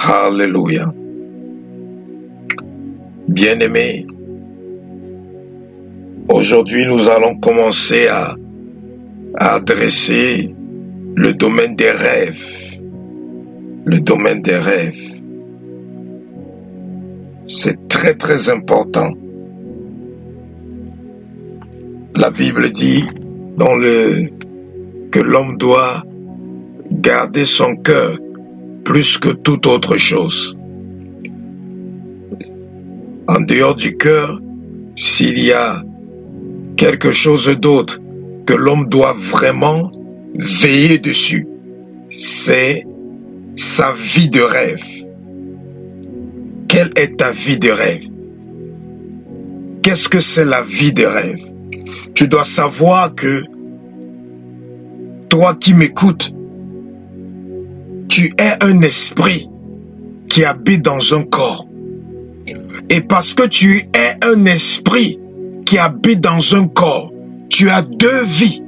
Alléluia. Bien-aimés, aujourd'hui nous allons commencer à adresser le domaine des rêves. Le domaine des rêves. C'est très très important. La Bible dit que l'homme doit garder son cœur plus que toute autre chose. En dehors du cœur, s'il y a quelque chose d'autre que l'homme doit vraiment veiller dessus, c'est sa vie de rêve. Quelle est ta vie de rêve? Qu'est-ce que c'est la vie de rêve? Tu dois savoir que toi qui m'écoutes, tu es un esprit qui habite dans un corps. Et parce que tu es un esprit qui habite dans un corps, tu as deux vies.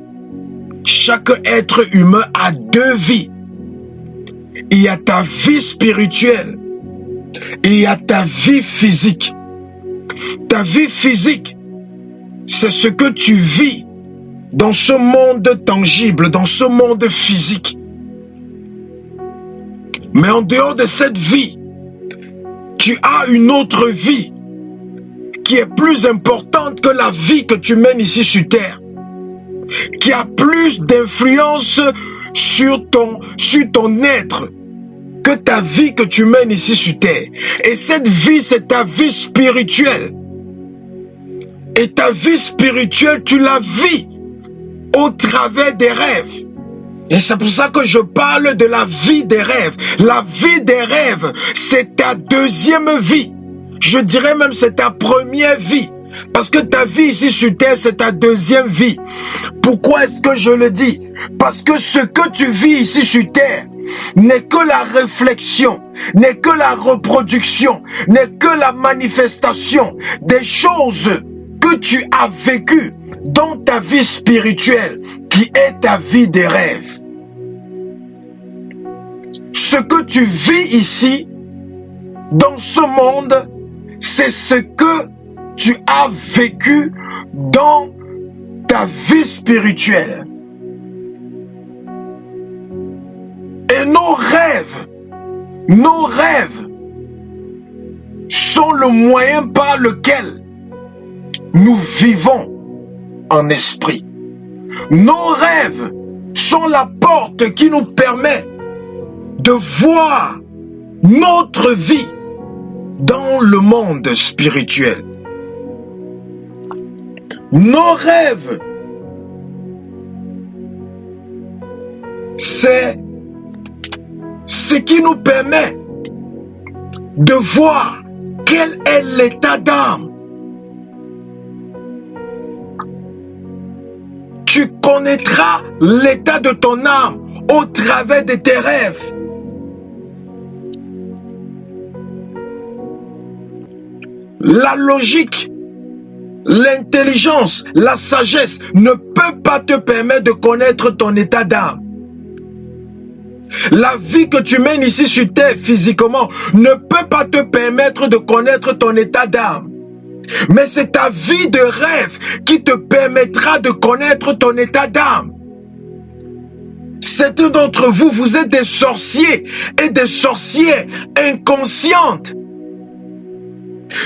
Chaque être humain a deux vies. Il y a ta vie spirituelle. Il y a ta vie physique. Ta vie physique, c'est ce que tu vis dans ce monde tangible, dans ce monde physique. Mais en dehors de cette vie, tu as une autre vie qui est plus importante que la vie que tu mènes ici sur terre, qui a plus d'influence sur ton être que ta vie que tu mènes ici sur terre. Et cette vie, c'est ta vie spirituelle. Et ta vie spirituelle, tu la vis au travers des rêves. Et c'est pour ça que je parle de la vie des rêves. La vie des rêves, c'est ta deuxième vie. Je dirais même c'est ta première vie. Parce que ta vie ici sur terre, c'est ta deuxième vie. Pourquoi est-ce que je le dis? Parce que ce que tu vis ici sur terre n'est que la réflexion, n'est que la reproduction, n'est que la manifestation des choses que tu as vécues dans ta vie spirituelle, qui est ta vie des rêves. Ce que tu vis ici, dans ce monde, c'est ce que tu as vécu dans ta vie spirituelle. Et nos rêves sont le moyen par lequel nous vivons en esprit. Nos rêves sont la porte qui nous permet de voir notre vie dans le monde spirituel. Nos rêves, c'est ce qui nous permet de voir quel est l'état d'âme. Tu connaîtras l'état de ton âme au travers de tes rêves. La logique, l'intelligence, la sagesse ne peut pas te permettre de connaître ton état d'âme. La vie que tu mènes ici sur terre physiquement ne peut pas te permettre de connaître ton état d'âme. Mais c'est ta vie de rêve qui te permettra de connaître ton état d'âme. Certains d'entre vous, vous êtes des sorciers et des sorcières inconscientes.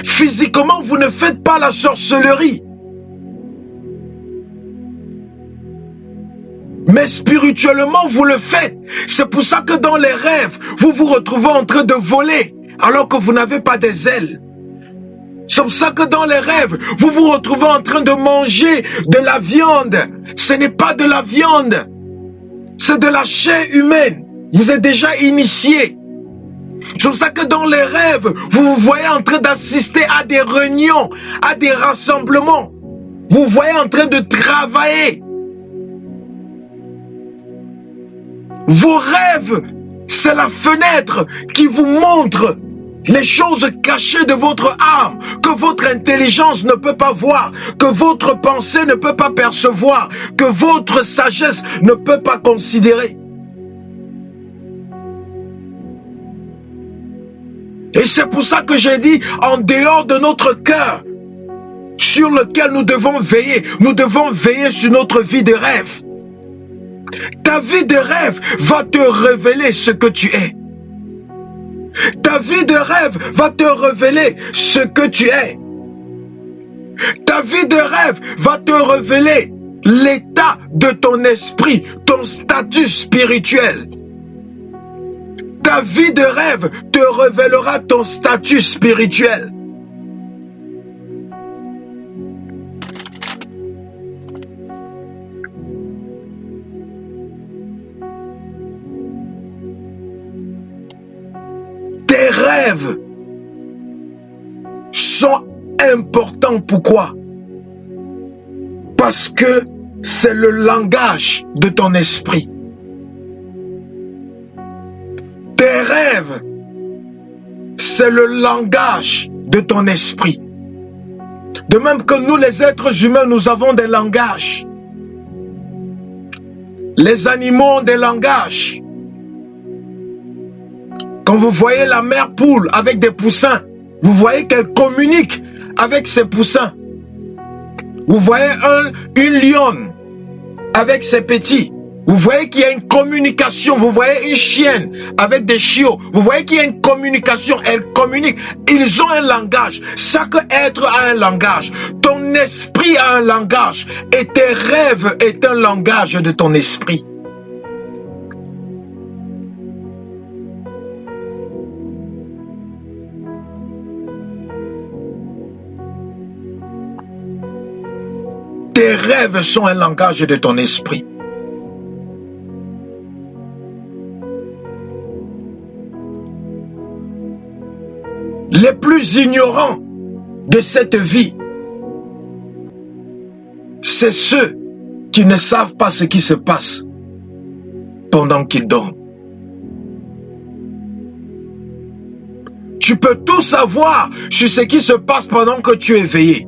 Physiquement, vous ne faites pas la sorcellerie. Mais spirituellement, vous le faites. C'est pour ça que dans les rêves, vous vous retrouvez en train de voler alors que vous n'avez pas des ailes. C'est pour ça que dans les rêves, vous vous retrouvez en train de manger de la viande. Ce n'est pas de la viande. C'est de la chair humaine. Vous êtes déjà initié. C'est pour ça que dans les rêves, vous vous voyez en train d'assister à des réunions, à des rassemblements. Vous vous voyez en train de travailler. Vos rêves, c'est la fenêtre qui vous montre les choses cachées de votre âme, que votre intelligence ne peut pas voir, que votre pensée ne peut pas percevoir, que votre sagesse ne peut pas considérer. Et c'est pour ça que j'ai dit, en dehors de notre cœur, sur lequel nous devons veiller sur notre vie de rêve. Ta vie de rêve va te révéler ce que tu es. Ta vie de rêve va te révéler ce que tu es. Ta vie de rêve va te révéler l'état de ton esprit, ton statut spirituel. Ta vie de rêve te révélera ton statut spirituel. Tes rêves sont importants. Pourquoi? Parce que c'est le langage de ton esprit. Tes rêves, c'est le langage de ton esprit. De même que nous, les êtres humains, nous avons des langages. Les animaux ont des langages. Quand vous voyez la mère poule avec des poussins, vous voyez qu'elle communique avec ses poussins. Vous voyez une lionne avec ses petits. Vous voyez qu'il y a une communication. Vous voyez une chienne avec des chiots. Vous voyez qu'il y a une communication. Elle communique. Ils ont un langage. Chaque être a un langage. Ton esprit a un langage. Et tes rêves est un langage de ton esprit. Tes rêves sont un langage de ton esprit. Les plus ignorants de cette vie, c'est ceux qui ne savent pas ce qui se passe pendant qu'ils dorment. Tu peux tout savoir sur ce qui se passe pendant que tu es éveillé.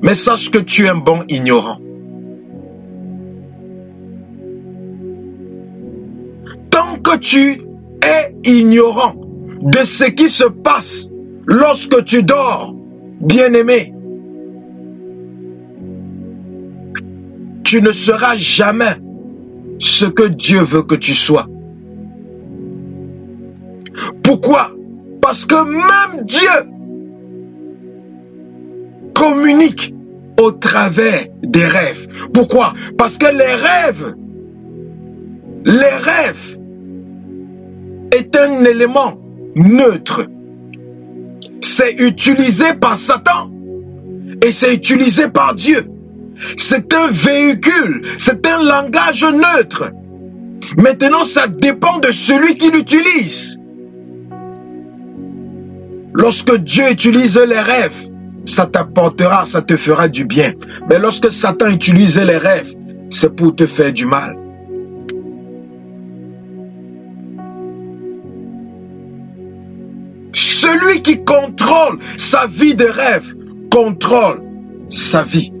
Mais sache que tu es un bon ignorant. Tant que tu es ignorant de ce qui se passe lorsque tu dors, bien-aimé, tu ne seras jamais ce que Dieu veut que tu sois. Pourquoi? Parce que même Dieu communique au travers des rêves. Pourquoi? Parce que les rêves est un élément neutre. C'est utilisé par Satan et c'est utilisé par Dieu. C'est un véhicule, c'est un langage neutre. Maintenant, ça dépend de celui qui l'utilise. Lorsque Dieu utilise les rêves, ça t'apportera, ça te fera du bien. Mais lorsque Satan utilise les rêves, c'est pour te faire du mal. Celui qui contrôle sa vie de rêve, contrôle sa vie.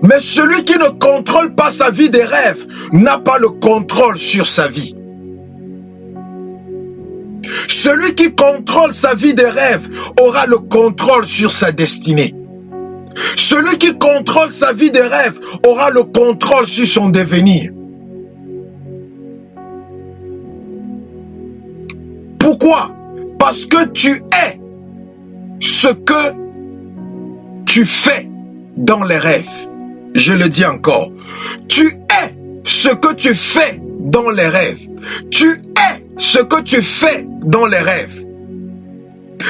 Mais celui qui ne contrôle pas sa vie de rêve, n'a pas le contrôle sur sa vie. Celui qui contrôle sa vie de rêve aura le contrôle sur sa destinée. Celui qui contrôle sa vie de rêve aura le contrôle sur son devenir. Pourquoi? Parce que tu es ce que tu fais dans les rêves. Je le dis encore. Tu es ce que tu fais dans les rêves. Tu es ce que tu fais dans les rêves.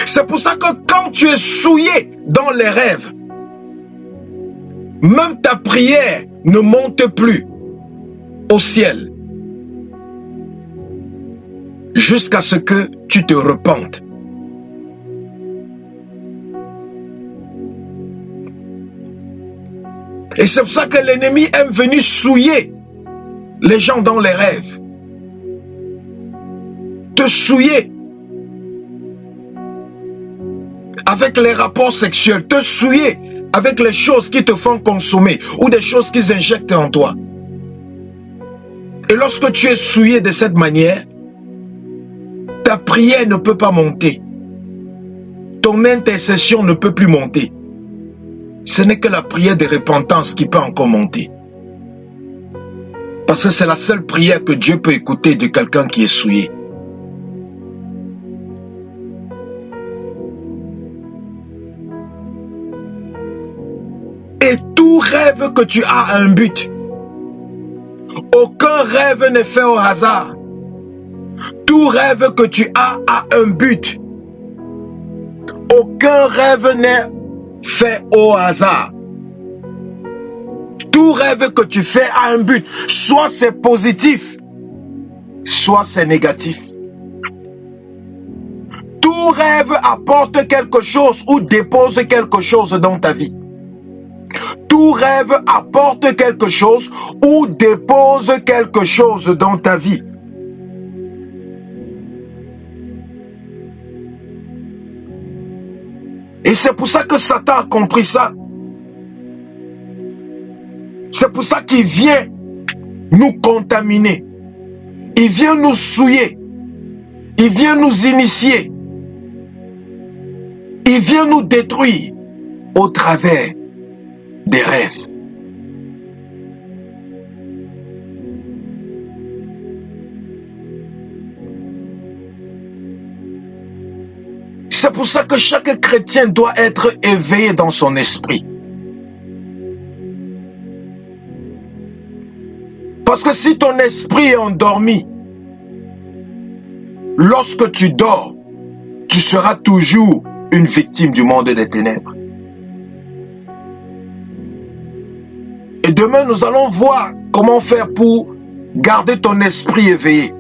C'est pour ça que quand tu es souillé dans les rêves, même ta prière ne monte plus au ciel jusqu'à ce que tu te repentes. Et c'est pour ça que l'ennemi aime venir souiller les gens dans les rêves. Te souiller avec les rapports sexuels, te souiller avec les choses qui te font consommer ou des choses qu'ils injectent en toi. Et lorsque tu es souillé de cette manière, ta ta prière ne peut pas monter. Ton intercession ne peut plus monter. Ce n'est que la prière de repentance qui peut encore monter. Parce que c'est la seule prière que Dieu peut écouter de quelqu'un qui est souillé. Et tout rêve que tu as a un but. Aucun rêve n'est fait au hasard. Tout rêve que tu as a un but. Aucun rêve n'est fait au hasard. Tout rêve que tu fais a un but. Soit c'est positif, soit c'est négatif. Tout rêve apporte quelque chose ou dépose quelque chose dans ta vie. Tout rêve apporte quelque chose ou dépose quelque chose dans ta vie. Et c'est pour ça que Satan a compris ça. C'est pour ça qu'il vient nous contaminer. Il vient nous souiller. Il vient nous initier. Il vient nous détruire au travers des rêves. C'est pour ça que chaque chrétien doit être éveillé dans son esprit. Parce que si ton esprit est endormi, lorsque tu dors, tu seras toujours une victime du monde des ténèbres. Et demain, nous allons voir comment faire pour garder ton esprit éveillé.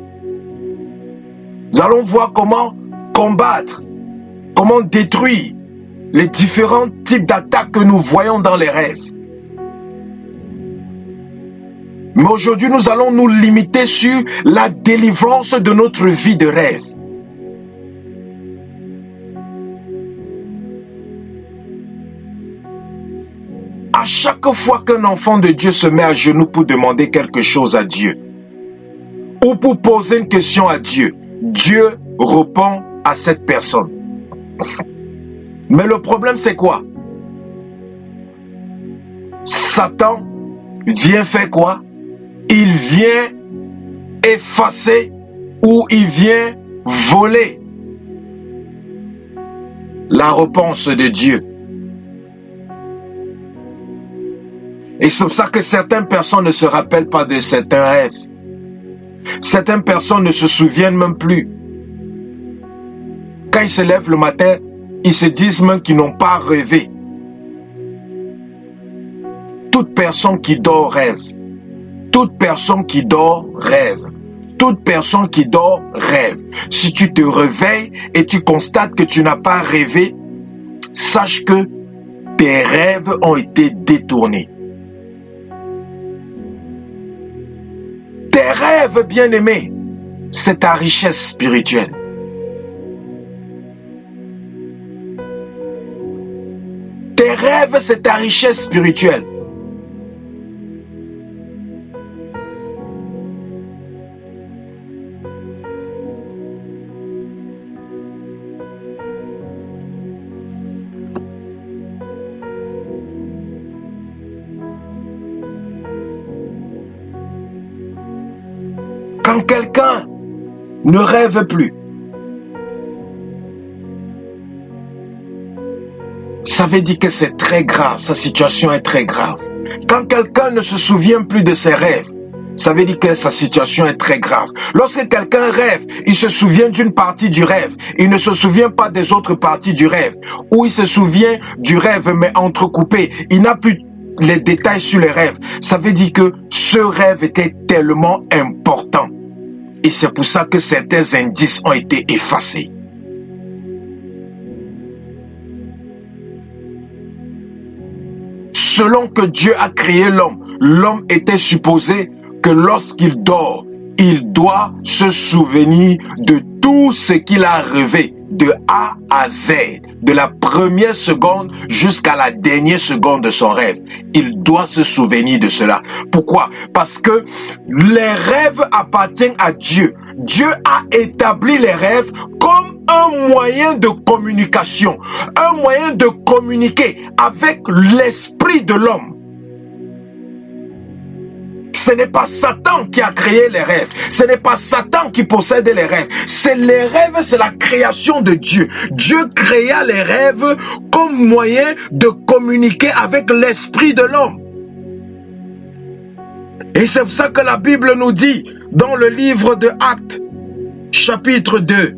Nous allons voir comment combattre, comment détruire les différents types d'attaques que nous voyons dans les rêves. Mais aujourd'hui, nous allons nous limiter sur la délivrance de notre vie de rêve. À chaque fois qu'un enfant de Dieu se met à genoux pour demander quelque chose à Dieu, ou pour poser une question à Dieu, Dieu répond à cette personne. Mais le problème, c'est quoi? Satan vient faire quoi? Il vient effacer ou il vient voler la réponse de Dieu. Et c'est pour ça que certaines personnes ne se rappellent pas de certains rêves. Certaines personnes ne se souviennent même plus. Quand ils se lèvent le matin, ils se disent même qu'ils n'ont pas rêvé. Toute personne qui dort rêve. Toute personne qui dort rêve. Toute personne qui dort rêve. Si tu te réveilles et tu constates que tu n'as pas rêvé, sache que tes rêves ont été détournés. Tes rêves, bien-aimés, c'est ta richesse spirituelle. Tes rêves, c'est ta richesse spirituelle. Quand quelqu'un ne rêve plus, ça veut dire que c'est très grave, sa situation est très grave. Quand quelqu'un ne se souvient plus de ses rêves, ça veut dire que sa situation est très grave. Lorsque quelqu'un rêve, il se souvient d'une partie du rêve, il ne se souvient pas des autres parties du rêve, ou il se souvient du rêve mais entrecoupé, il n'a plus les détails sur les rêves. Ça veut dire que ce rêve était tellement important. Et c'est pour ça que certains indices ont été effacés. Selon que Dieu a créé l'homme, l'homme était supposé que lorsqu'il dort, il doit se souvenir de tout ce qu'il a rêvé de A à Z, de la première seconde jusqu'à la dernière seconde de son rêve. Il doit se souvenir de cela. Pourquoi? Parce que les rêves appartiennent à Dieu. Dieu a établi les rêves comme un moyen de communication, un moyen de communiquer avec l'esprit de l'homme. Ce n'est pas Satan qui a créé les rêves. Ce n'est pas Satan qui possède les rêves. C'est les rêves, c'est la création de Dieu. Dieu créa les rêves comme moyen de communiquer avec l'esprit de l'homme. Et c'est pour ça que la Bible nous dit dans le livre de Actes, chapitre 2,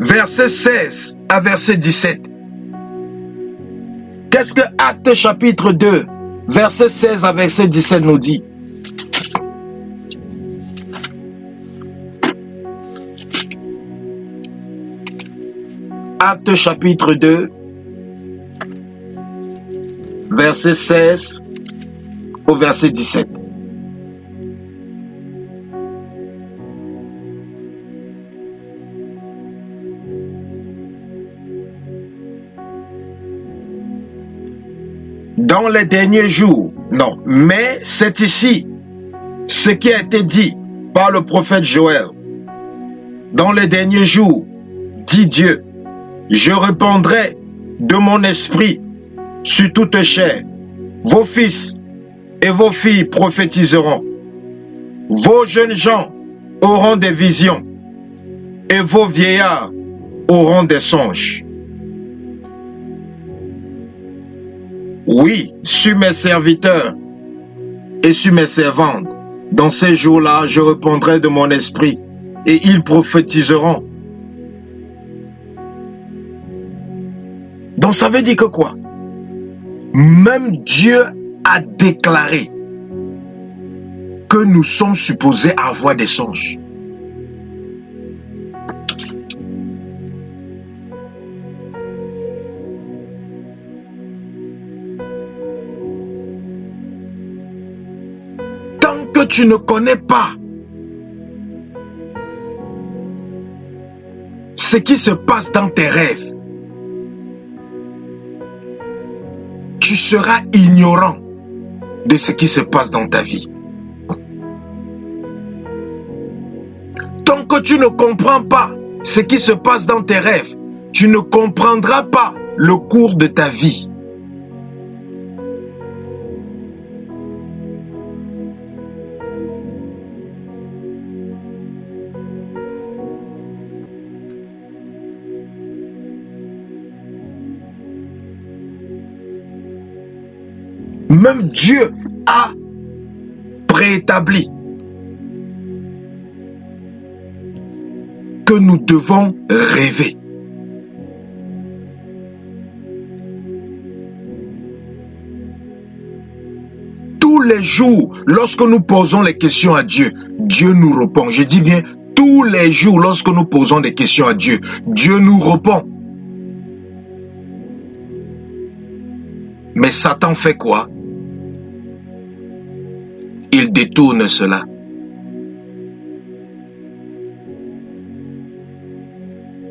verset 16 à verset 17. Qu'est-ce que Actes chapitre 2, verset 16 à verset 17 nous dit? Actes chapitre 2, verset 16 au verset 17. Dans les derniers jours, non, mais c'est ici ce qui a été dit par le prophète Joël. Dans les derniers jours, dit Dieu, je répandrai de mon esprit sur toute chair. Vos fils et vos filles prophétiseront. Vos jeunes gens auront des visions et vos vieillards auront des songes. Oui, sur mes serviteurs et sur mes servantes, dans ces jours-là, je répandrai de mon esprit et ils prophétiseront. Donc ça veut dire que quoi? Même Dieu a déclaré que nous sommes supposés avoir des songes. Tant que tu ne connais pas ce qui se passe dans tes rêves, tu seras ignorant de ce qui se passe dans ta vie. Tant que tu ne comprends pas ce qui se passe dans tes rêves, tu ne comprendras pas le cours de ta vie. Même Dieu a préétabli que nous devons rêver. Tous les jours, lorsque nous posons les questions à Dieu, Dieu nous répond. Je dis bien, tous les jours, lorsque nous posons des questions à Dieu, Dieu nous répond. Mais Satan fait quoi? Il détourne cela.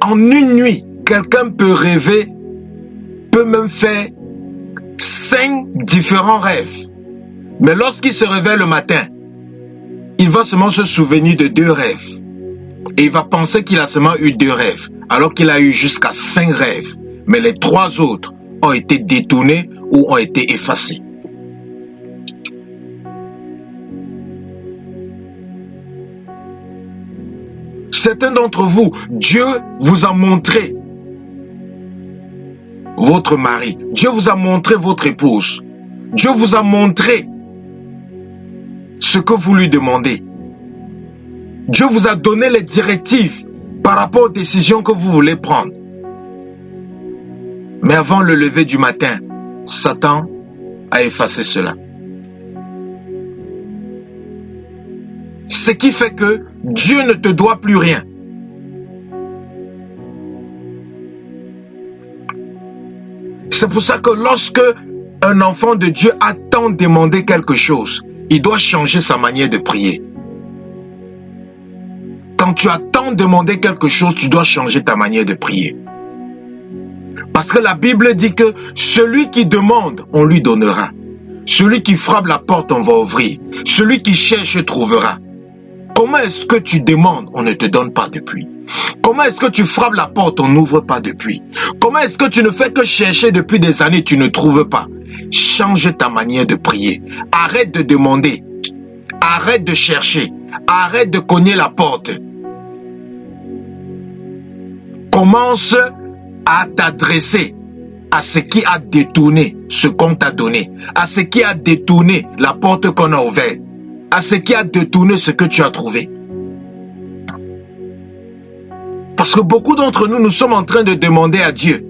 En une nuit, quelqu'un peut rêver, peut même faire 5 différents rêves. Mais lorsqu'il se réveille le matin, il va seulement se souvenir de 2 rêves. Et il va penser qu'il a seulement eu 2 rêves, alors qu'il a eu jusqu'à 5 rêves. Mais les 3 autres ont été détournés ou ont été effacés. Certains d'entre vous, Dieu vous a montré votre mari. Dieu vous a montré votre épouse. Dieu vous a montré ce que vous lui demandez. Dieu vous a donné les directives par rapport aux décisions que vous voulez prendre. Mais avant le lever du matin, Satan a effacé cela. Ce qui fait que Dieu ne te doit plus rien. C'est pour ça que lorsque un enfant de Dieu a tant demandé quelque chose, il doit changer sa manière de prier. Quand tu as tant t'entends demander quelque chose, tu dois changer ta manière de prier. Parce que la Bible dit que celui qui demande, on lui donnera. Celui qui frappe la porte, on va ouvrir. Celui qui cherche, trouvera. Comment est-ce que tu demandes, on ne te donne pas depuis? Comment est-ce que tu frappes la porte, on n'ouvre pas depuis? Comment est-ce que tu ne fais que chercher depuis des années, tu ne trouves pas? Change ta manière de prier. Arrête de demander. Arrête de chercher. Arrête de cogner la porte. Commence à t'adresser à ce qui a détourné ce qu'on t'a donné, à ce qui a détourné la porte qu'on a ouverte, à ce qui a détourné ce que tu as trouvé. Parce que beaucoup d'entre nous, nous sommes en train de demander à Dieu.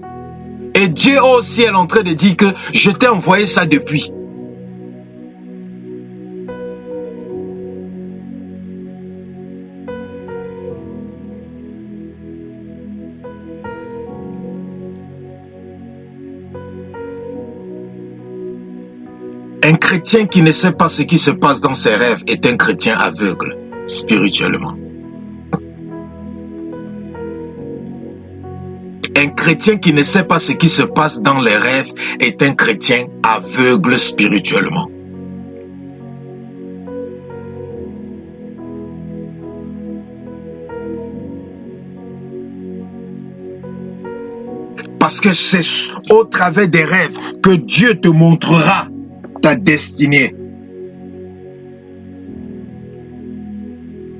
Et Dieu aussi est en train de dire que je t'ai envoyé ça depuis. Un chrétien qui ne sait pas ce qui se passe dans ses rêves est un chrétien aveugle, spirituellement. Un chrétien qui ne sait pas ce qui se passe dans les rêves est un chrétien aveugle spirituellement. Parce que c'est au travers des rêves que Dieu te montrera ta destinée.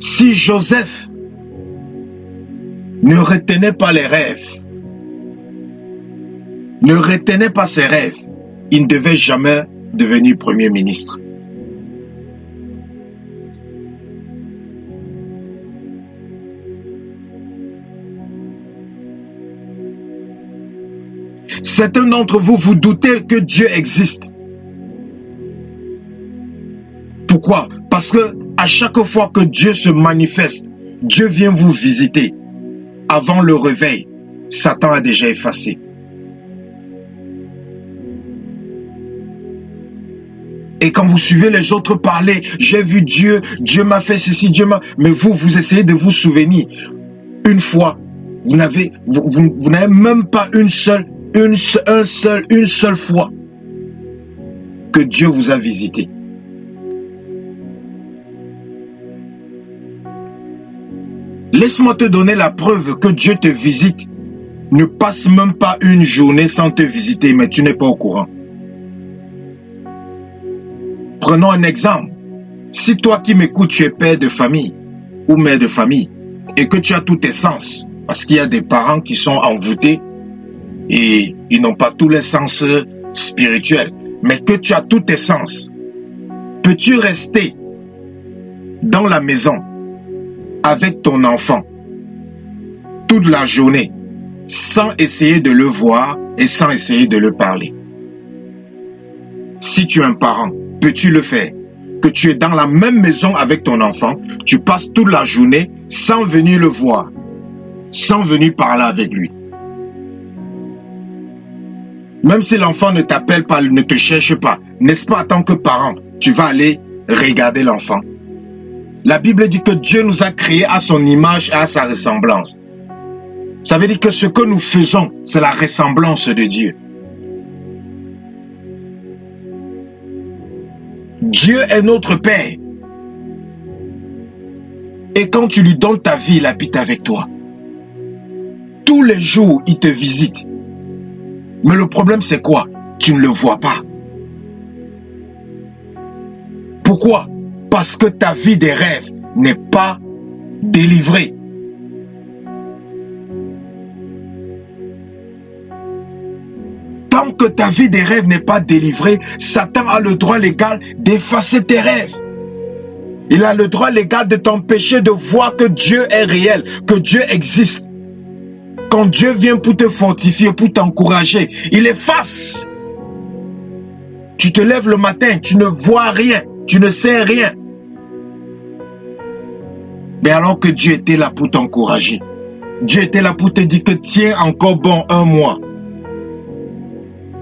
Si Joseph ne retenait pas les rêves, ne retenait pas ses rêves, il ne devait jamais devenir Premier ministre. Certains d'entre vous, vous doutez que Dieu existe. Pourquoi? Parce que à chaque fois que Dieu se manifeste, Dieu vient vous visiter. Avant le réveil, Satan a déjà effacé. Et quand vous suivez les autres parler, j'ai vu Dieu, Dieu m'a fait ceci, Dieu m'a... Mais vous, vous essayez de vous souvenir. Une fois, vous n'avez même pas une seule fois que Dieu vous a visité. Laisse-moi te donner la preuve que Dieu te visite. Ne passe même pas une journée sans te visiter, mais tu n'es pas au courant. Prenons un exemple. Si toi qui m'écoutes, tu es père de famille ou mère de famille et que tu as tous tes sens, parce qu'il y a des parents qui sont envoûtés et ils n'ont pas tous les sens spirituels, mais que tu as tous tes sens, peux-tu rester dans la maison avec ton enfant toute la journée sans essayer de le voir et sans essayer de le parler? Si tu es un parent, peux-tu le faire? Que tu es dans la même maison avec ton enfant, tu passes toute la journée sans venir le voir, sans venir parler avec lui. Même si l'enfant ne t'appelle pas, ne te cherche pas, n'est-ce pas en tant que parent, tu vas aller regarder l'enfant? La Bible dit que Dieu nous a créés à son image et à sa ressemblance. Ça veut dire que ce que nous faisons, c'est la ressemblance de Dieu. Dieu est notre Père. Et quand tu lui donnes ta vie, il habite avec toi. Tous les jours, il te visite. Mais le problème, c'est quoi? Tu ne le vois pas. Pourquoi? Parce que ta vie des rêves n'est pas délivrée. Tant que ta vie des rêves n'est pas délivrée, Satan a le droit légal d'effacer tes rêves. Il a le droit légal de t'empêcher de voir que Dieu est réel, que Dieu existe. Quand Dieu vient pour te fortifier, pour t'encourager, il efface. Tu te lèves le matin, tu ne vois rien, tu ne sais rien. Mais alors que Dieu était là pour t'encourager. Dieu était là pour te dire que tiens encore bon un mois.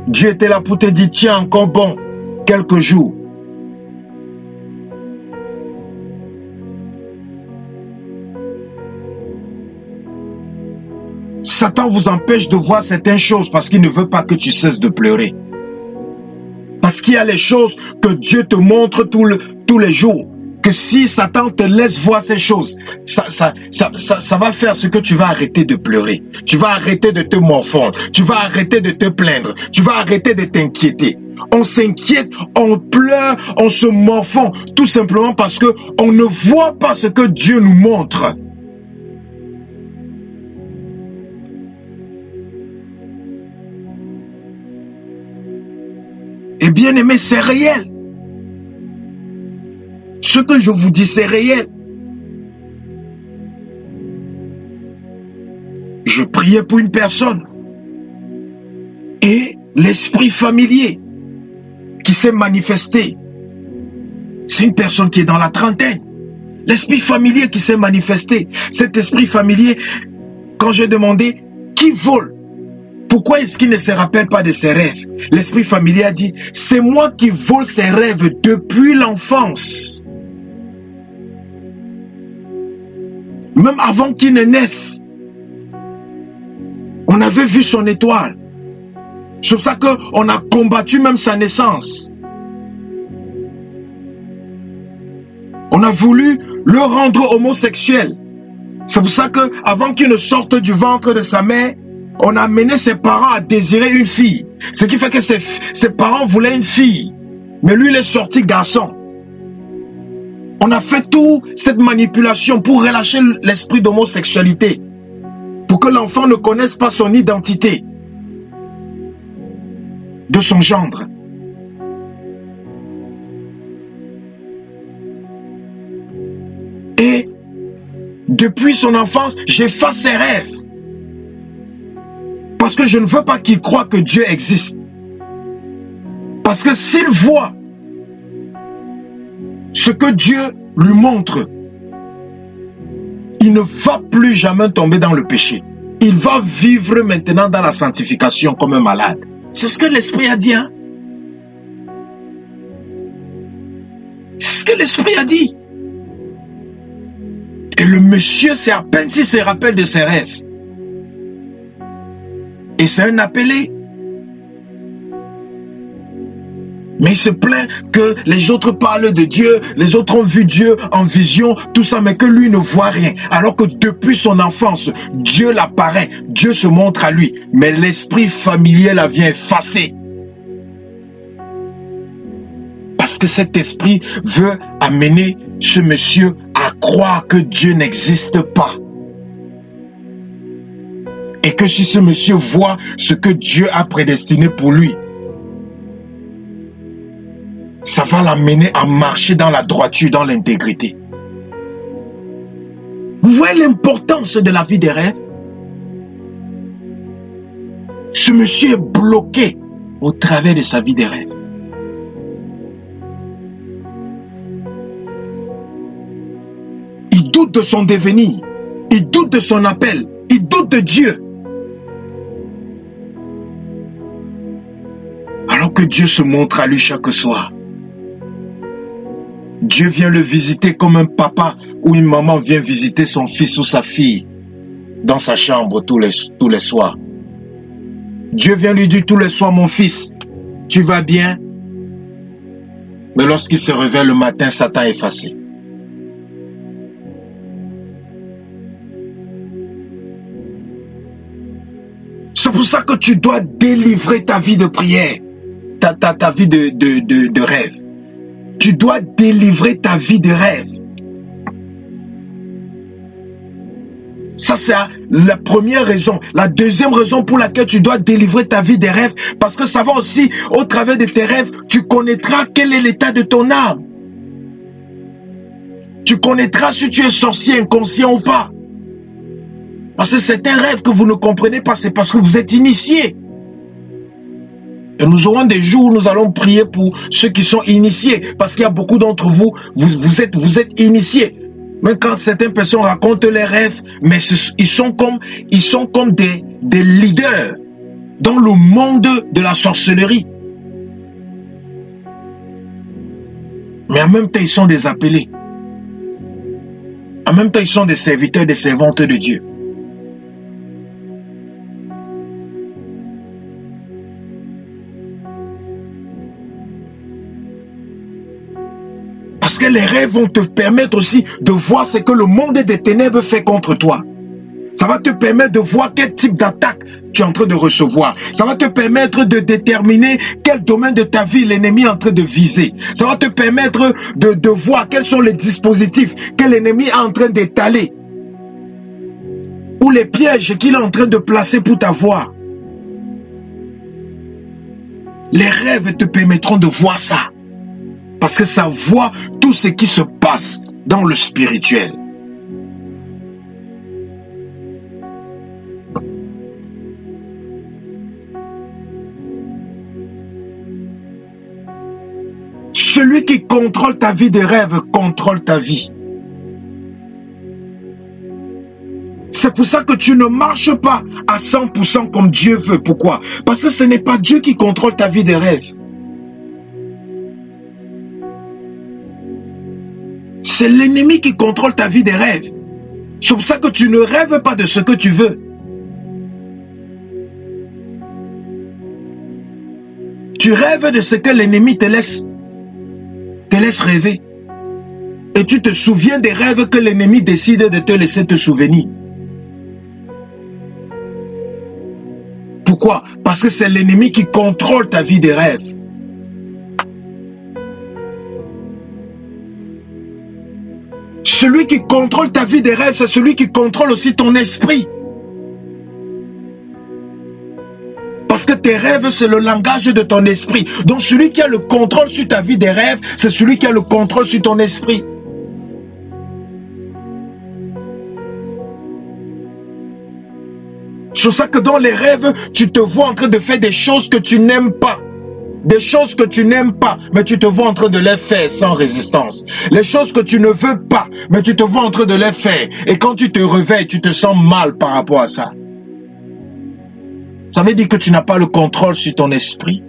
Dieu était là pour te dire tiens encore bon quelques jours. Satan vous empêche de voir certaines choses parce qu'il ne veut pas que tu cesses de pleurer. Parce qu'il y a les choses que Dieu te montre tous les jours. Que si Satan te laisse voir ces choses, ça va faire ce que tu vas arrêter de pleurer. Tu vas arrêter de te morfondre. Tu vas arrêter de te plaindre. Tu vas arrêter de t'inquiéter. On s'inquiète, on pleure, on se morfond. Tout simplement parce que on ne voit pas ce que Dieu nous montre. Et bien aimé, c'est réel. Ce que je vous dis, c'est réel. Je priais pour une personne. Et l'esprit familier qui s'est manifesté, c'est une personne qui est dans la trentaine. L'esprit familier qui s'est manifesté, cet esprit familier, quand j'ai demandé qui vole, pourquoi est-ce qu'il ne se rappelle pas de ses rêves? L'esprit familier a dit, c'est moi qui vole ses rêves depuis l'enfance. Même avant qu'il ne naisse, on avait vu son étoile. C'est pour ça qu'on a combattu même sa naissance. On a voulu le rendre homosexuel. C'est pour ça qu'avant qu'il ne sorte du ventre de sa mère, on a amené ses parents à désirer une fille. Ce qui fait que ses parents voulaient une fille. Mais lui, il est sorti garçon. On a fait toute cette manipulation pour relâcher l'esprit d'homosexualité. Pour que l'enfant ne connaisse pas son identité de son gendre. Et depuis son enfance, j'efface ses rêves. Parce que je ne veux pas qu'il croie que Dieu existe. Parce que s'il voit ce que Dieu lui montre, il ne va plus jamais tomber dans le péché. Il va vivre maintenant dans la sanctification comme un malade. C'est ce que l'Esprit a dit. Hein? C'est ce que l'Esprit a dit. Et le monsieur, c'est à peine s'il se rappelle de ses rêves. Et c'est un appelé. Mais il se plaint que les autres parlent de Dieu, les autres ont vu Dieu en vision, tout ça, mais que lui ne voit rien. Alors que depuis son enfance, Dieu l'apparaît, Dieu se montre à lui. Mais l'esprit familier la vient effacer. Parce que cet esprit veut amener ce monsieur à croire que Dieu n'existe pas. Et que si ce monsieur voit ce que Dieu a prédestiné pour lui, ça va l'amener à marcher dans la droiture, dans l'intégrité. Vous voyez l'importance de la vie des rêves? Ce monsieur est bloqué au travers de sa vie des rêves. Il doute de son devenir, il doute de son appel, il doute de Dieu. Alors que Dieu se montre à lui chaque soir. Dieu vient le visiter comme un papa ou une maman vient visiter son fils ou sa fille dans sa chambre tous les soirs. Dieu vient lui dire tous les soirs, mon fils, tu vas bien? Mais lorsqu'il se réveille le matin, Satan est effacé. C'est pour ça que tu dois délivrer ta vie de prière, ta vie de rêve. Tu dois délivrer ta vie de rêve. Ça, c'est la première raison. La deuxième raison pour laquelle tu dois délivrer ta vie des rêves, parce que ça va aussi, au travers de tes rêves, tu connaîtras quel est l'état de ton âme. Tu connaîtras si tu es sorcier, inconscient ou pas. Parce que c'est un rêve que vous ne comprenez pas, c'est parce que vous êtes initié. Et nous aurons des jours où nous allons prier pour ceux qui sont initiés. Parce qu'il y a beaucoup d'entre vous, vous êtes initiés. Même quand certaines personnes racontent leurs rêves, mais ils sont comme des leaders dans le monde de la sorcellerie. Mais en même temps, ils sont des appelés. En même temps, ils sont des serviteurs, des servantes de Dieu. Parce que les rêves vont te permettre aussi de voir ce que le monde des ténèbres fait contre toi. Ça va te permettre de voir quel type d'attaque tu es en train de recevoir. Ça va te permettre de déterminer quel domaine de ta vie l'ennemi est en train de viser. Ça va te permettre de voir quels sont les dispositifs que l'ennemi est en train d'étaler. Ou les pièges qu'il est en train de placer pour t'avoir. Les rêves te permettront de voir ça. Parce que ça voit tout ce qui se passe dans le spirituel. Celui qui contrôle ta vie de rêve contrôle ta vie. C'est pour ça que tu ne marches pas à 100% comme Dieu veut. Pourquoi? Parce que ce n'est pas Dieu qui contrôle ta vie de rêve. C'est l'ennemi qui contrôle ta vie de rêve. C'est pour ça que tu ne rêves pas de ce que tu veux. Tu rêves de ce que l'ennemi te laisse rêver. Et tu te souviens des rêves que l'ennemi décide de te laisser te souvenir. Pourquoi? Parce que c'est l'ennemi qui contrôle ta vie des rêves. Celui qui contrôle ta vie des rêves, c'est celui qui contrôle aussi ton esprit. Parce que tes rêves, c'est le langage de ton esprit. Donc celui qui a le contrôle sur ta vie des rêves, c'est celui qui a le contrôle sur ton esprit. C'est pour ça que dans les rêves, tu te vois en train de faire des choses que tu n'aimes pas. Des choses que tu n'aimes pas, mais tu te vois en train de les faire sans résistance. Les choses que tu ne veux pas, mais tu te vois en train de les faire. Et quand tu te réveilles, tu te sens mal par rapport à ça. Ça veut dire que tu n'as pas le contrôle sur ton esprit.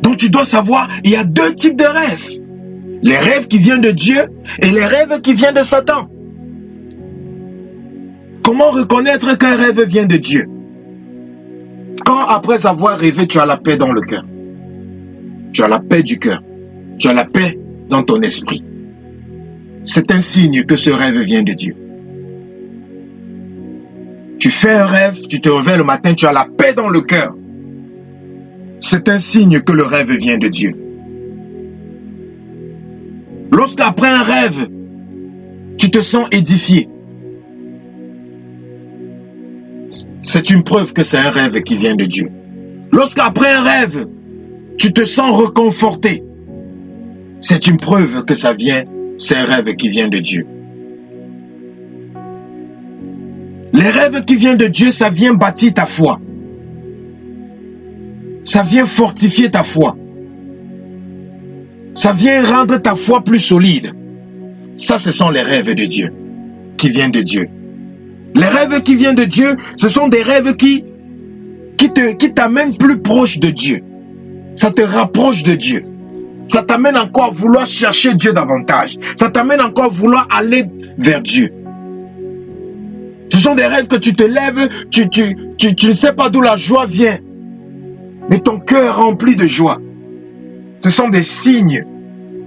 Donc tu dois savoir, il y a deux types de rêves. Les rêves qui viennent de Dieu et les rêves qui viennent de Satan. Comment reconnaître qu'un rêve vient de Dieu? Quand après avoir rêvé, tu as la paix dans le cœur. Tu as la paix du cœur. Tu as la paix dans ton esprit. C'est un signe que ce rêve vient de Dieu. Tu fais un rêve, tu te réveilles le matin, tu as la paix dans le cœur. C'est un signe que le rêve vient de Dieu. Lorsqu'après un rêve, tu te sens édifié, c'est une preuve que c'est un rêve qui vient de Dieu. Lorsqu'après un rêve, tu te sens réconforté, c'est une preuve que c'est un rêve qui vient de Dieu. Les rêves qui viennent de Dieu, ça vient bâtir ta foi. Ça vient fortifier ta foi. Ça vient rendre ta foi plus solide. Ça, ce sont les rêves de Dieu, qui viennent de Dieu. Les rêves qui viennent de Dieu, ce sont des rêves qui t'amènent plus proche de Dieu. Ça te rapproche de Dieu. Ça t'amène encore à vouloir chercher Dieu davantage. Ça t'amène encore à vouloir aller vers Dieu. Ce sont des rêves que tu te lèves, tu ne sais pas d'où la joie vient. Mais ton cœur est rempli de joie. Ce sont des signes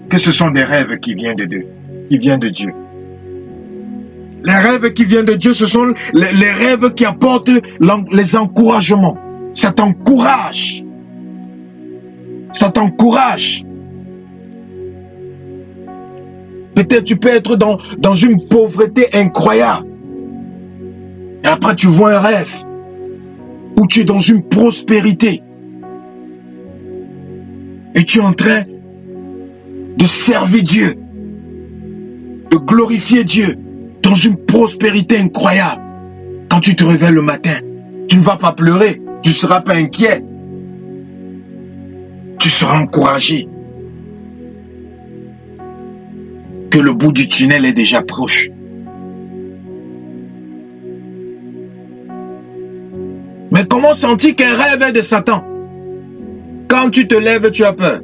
que ce sont des rêves qui viennent de Dieu. Les rêves qui viennent de Dieu, ce sont les rêves qui apportent les encouragements. Ça t'encourage. Ça t'encourage. Peut-être tu peux être dans une pauvreté incroyable. Et après tu vois un rêve où tu es dans une prospérité. Et tu es en train de servir Dieu, de glorifier Dieu dans une prospérité incroyable. Quand tu te réveilles le matin, tu ne vas pas pleurer, tu ne seras pas inquiet. Tu seras encouragé. Que le bout du tunnel est déjà proche. Mais comment sentir qu'un rêve est de Satan? Quand tu te lèves, tu as peur.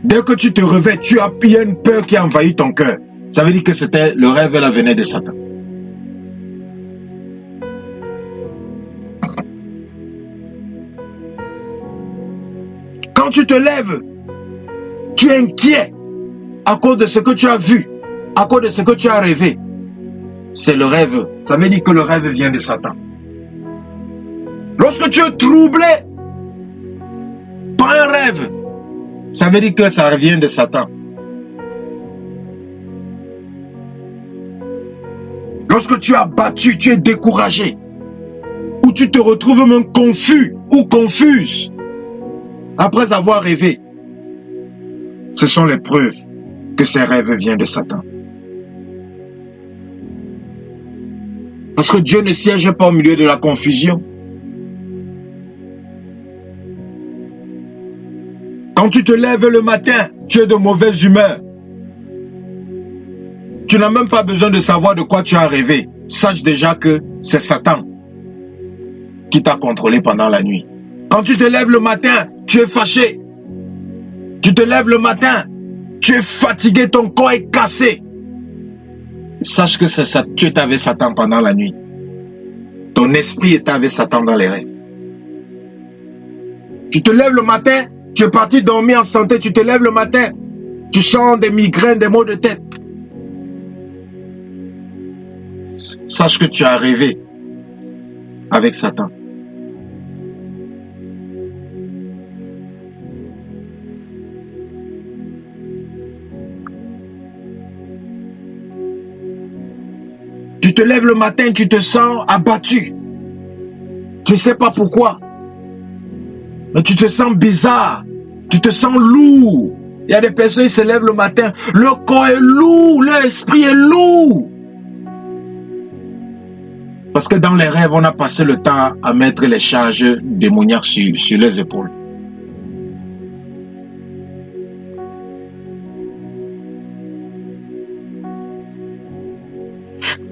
Dès que tu te réveilles, il y a une peur qui a envahi ton cœur. Ça veut dire que le rêve là venait de Satan. Quand tu te lèves, tu es inquiet à cause de ce que tu as vu, à cause de ce que tu as rêvé. C'est le rêve. Ça veut dire que le rêve vient de Satan. Lorsque tu es troublé par un rêve, ça veut dire que ça vient de Satan. Lorsque tu es abattu, tu es découragé, ou tu te retrouves même confus ou confuse après avoir rêvé, ce sont les preuves que ces rêves viennent de Satan. Parce que Dieu ne siège pas au milieu de la confusion. Quand tu te lèves le matin, tu es de mauvaise humeur. Tu n'as même pas besoin de savoir de quoi tu as rêvé. Sache déjà que c'est Satan qui t'a contrôlé pendant la nuit. Quand tu te lèves le matin, tu es fâché. Tu te lèves le matin, tu es fatigué, ton corps est cassé. Sache que tu étais avec Satan pendant la nuit. Ton esprit était avec Satan dans les rêves. Tu te lèves le matin, tu es parti dormir en santé, tu te lèves le matin, tu sens des migraines, des maux de tête. Sache que tu as rêvé avec Satan. Tu te lèves le matin, tu te sens abattu. Tu ne sais pas pourquoi. Mais tu te sens bizarre. Tu te sens lourd. Il y a des personnes qui se lèvent le matin. Leur corps est lourd. Leur esprit est lourd. Parce que dans les rêves, on a passé le temps à mettre les charges démoniaques sur les épaules.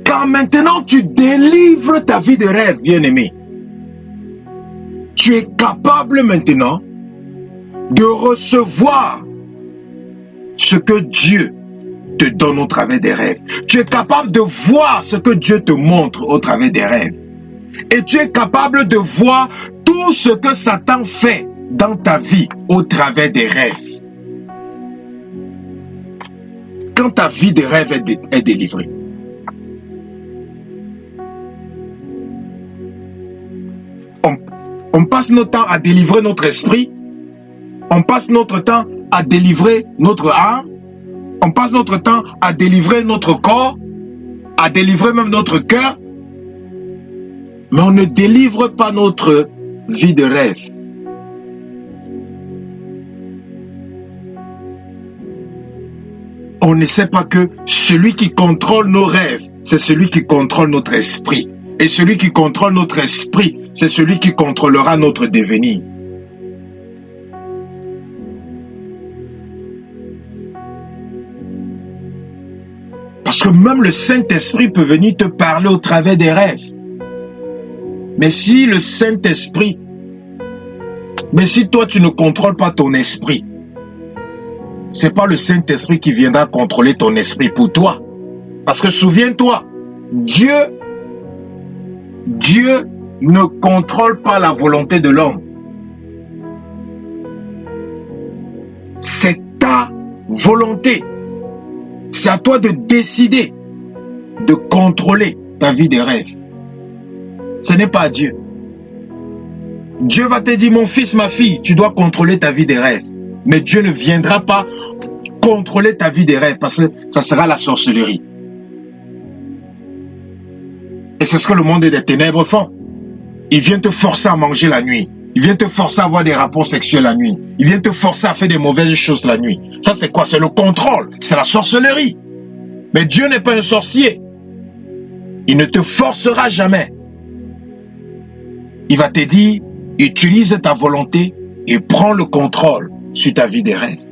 Quand maintenant tu délivres ta vie de rêve, bien-aimé, tu es capable maintenant de recevoir ce que Dieu te donne au travers des rêves. Tu es capable de voir ce que Dieu te montre au travers des rêves. Et tu es capable de voir tout ce que Satan fait dans ta vie au travers des rêves. Quand ta vie de rêve est délivrée, on passe notre temps à délivrer notre esprit, on passe notre temps à délivrer notre âme, on passe notre temps à délivrer notre corps, à délivrer même notre cœur, mais on ne délivre pas notre vie de rêve. On ne sait pas que celui qui contrôle nos rêves, c'est celui qui contrôle notre esprit. Et celui qui contrôle notre esprit, c'est celui qui contrôlera notre devenir. Parce que même le Saint-Esprit peut venir te parler au travers des rêves. Mais si le Saint-Esprit, si toi tu ne contrôles pas ton esprit, c'est pas le Saint-Esprit qui viendra contrôler ton esprit pour toi. Parce que souviens-toi, Dieu ne contrôle pas la volonté de l'homme. C'est ta volonté. C'est à toi de décider de contrôler ta vie de rêve. Ce n'est pas Dieu. Dieu va te dire, mon fils, ma fille, tu dois contrôler ta vie de rêve. Mais Dieu ne viendra pas contrôler ta vie de rêve parce que ça sera la sorcellerie. Et c'est ce que le monde des ténèbres font. Il vient te forcer à manger la nuit. Il vient te forcer à avoir des rapports sexuels la nuit. Il vient te forcer à faire des mauvaises choses la nuit. Ça c'est quoi? C'est le contrôle. C'est la sorcellerie. Mais Dieu n'est pas un sorcier. Il ne te forcera jamais. Il va te dire, utilise ta volonté et prends le contrôle sur ta vie des rêves.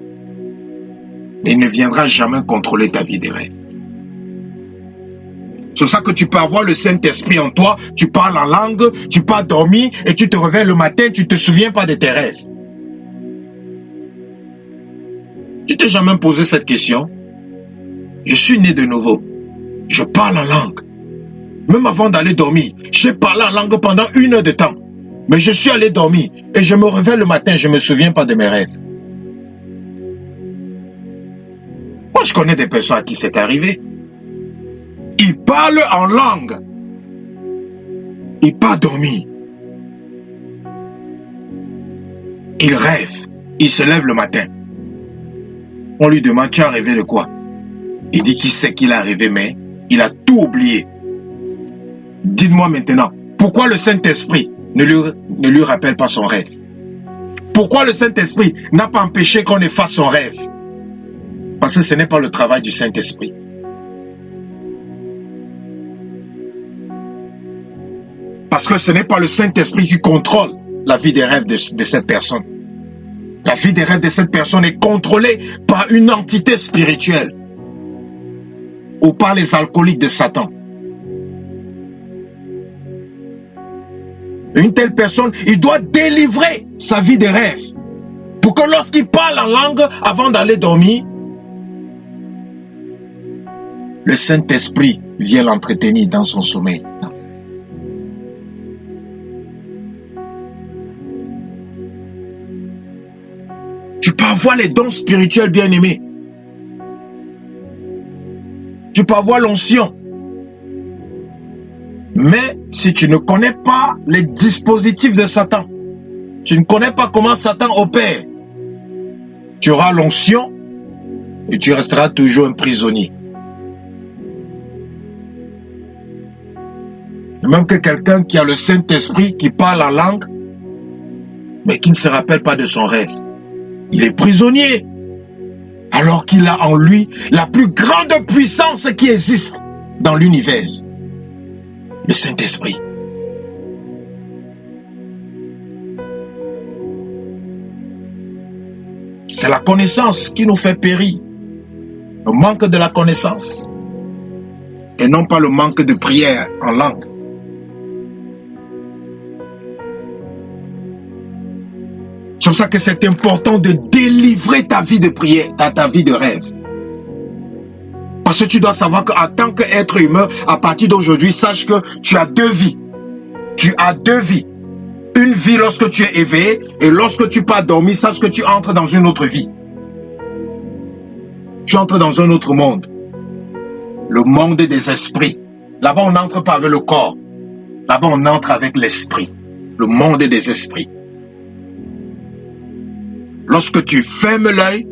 Mais il ne viendra jamais contrôler ta vie des rêves. C'est pour ça que tu peux avoir le Saint-Esprit en toi, tu parles en langue, tu pars dormir et tu te réveilles le matin, tu ne te souviens pas de tes rêves. Tu t'es jamais posé cette question? Je suis né de nouveau. Je parle en langue. Même avant d'aller dormir, j'ai parlé en langue pendant 1 heure de temps. Mais je suis allé dormir et je me réveille le matin, je ne me souviens pas de mes rêves. Moi, je connais des personnes à qui c'est arrivé. Ils parlent en langue. Ils pas dormir. Ils rêvent. Ils se lèvent le matin. On lui demande, tu as rêvé de quoi? Il dit qu'il sait qu'il a rêvé, mais il a tout oublié. Dites-moi maintenant, pourquoi le Saint-Esprit ne lui rappelle pas son rêve? Pourquoi le Saint-Esprit n'a pas empêché qu'on efface son rêve? Parce que ce n'est pas le travail du Saint-Esprit. Parce que ce n'est pas le Saint-Esprit qui contrôle la vie des rêves de cette personne. La vie des rêves de cette personne est contrôlée par une entité spirituelle ou par les alcooliques de Satan. Une telle personne, il doit délivrer sa vie des rêves pour que lorsqu'il parle en langue avant d'aller dormir, le Saint-Esprit vient l'entretenir dans son sommeil. Tu peux avoir les dons spirituels, bien-aimés. Tu peux avoir l'onction. Mais si tu ne connais pas les dispositifs de Satan, tu ne connais pas comment Satan opère, tu auras l'onction et tu resteras toujours un prisonnier. Même que quelqu'un qui a le Saint-Esprit, qui parle en langue, mais qui ne se rappelle pas de son rêve, il est prisonnier, alors qu'il a en lui la plus grande puissance qui existe dans l'univers, le Saint-Esprit. C'est la connaissance qui nous fait périr, le manque de la connaissance, et non pas le manque de prière en langue. C'est pour ça que c'est important de délivrer ta vie de prière, ta vie de rêve. Parce que tu dois savoir qu'en tant qu'être humain, à partir d'aujourd'hui, sache que tu as deux vies. Tu as deux vies. Une vie lorsque tu es éveillé et lorsque tu pars dormir, sache que tu entres dans une autre vie. Tu entres dans un autre monde. Le monde des esprits. Là-bas, on n'entre pas avec le corps. Là-bas, on entre avec l'esprit. Le monde des esprits. Lorsque tu fermes l'œil,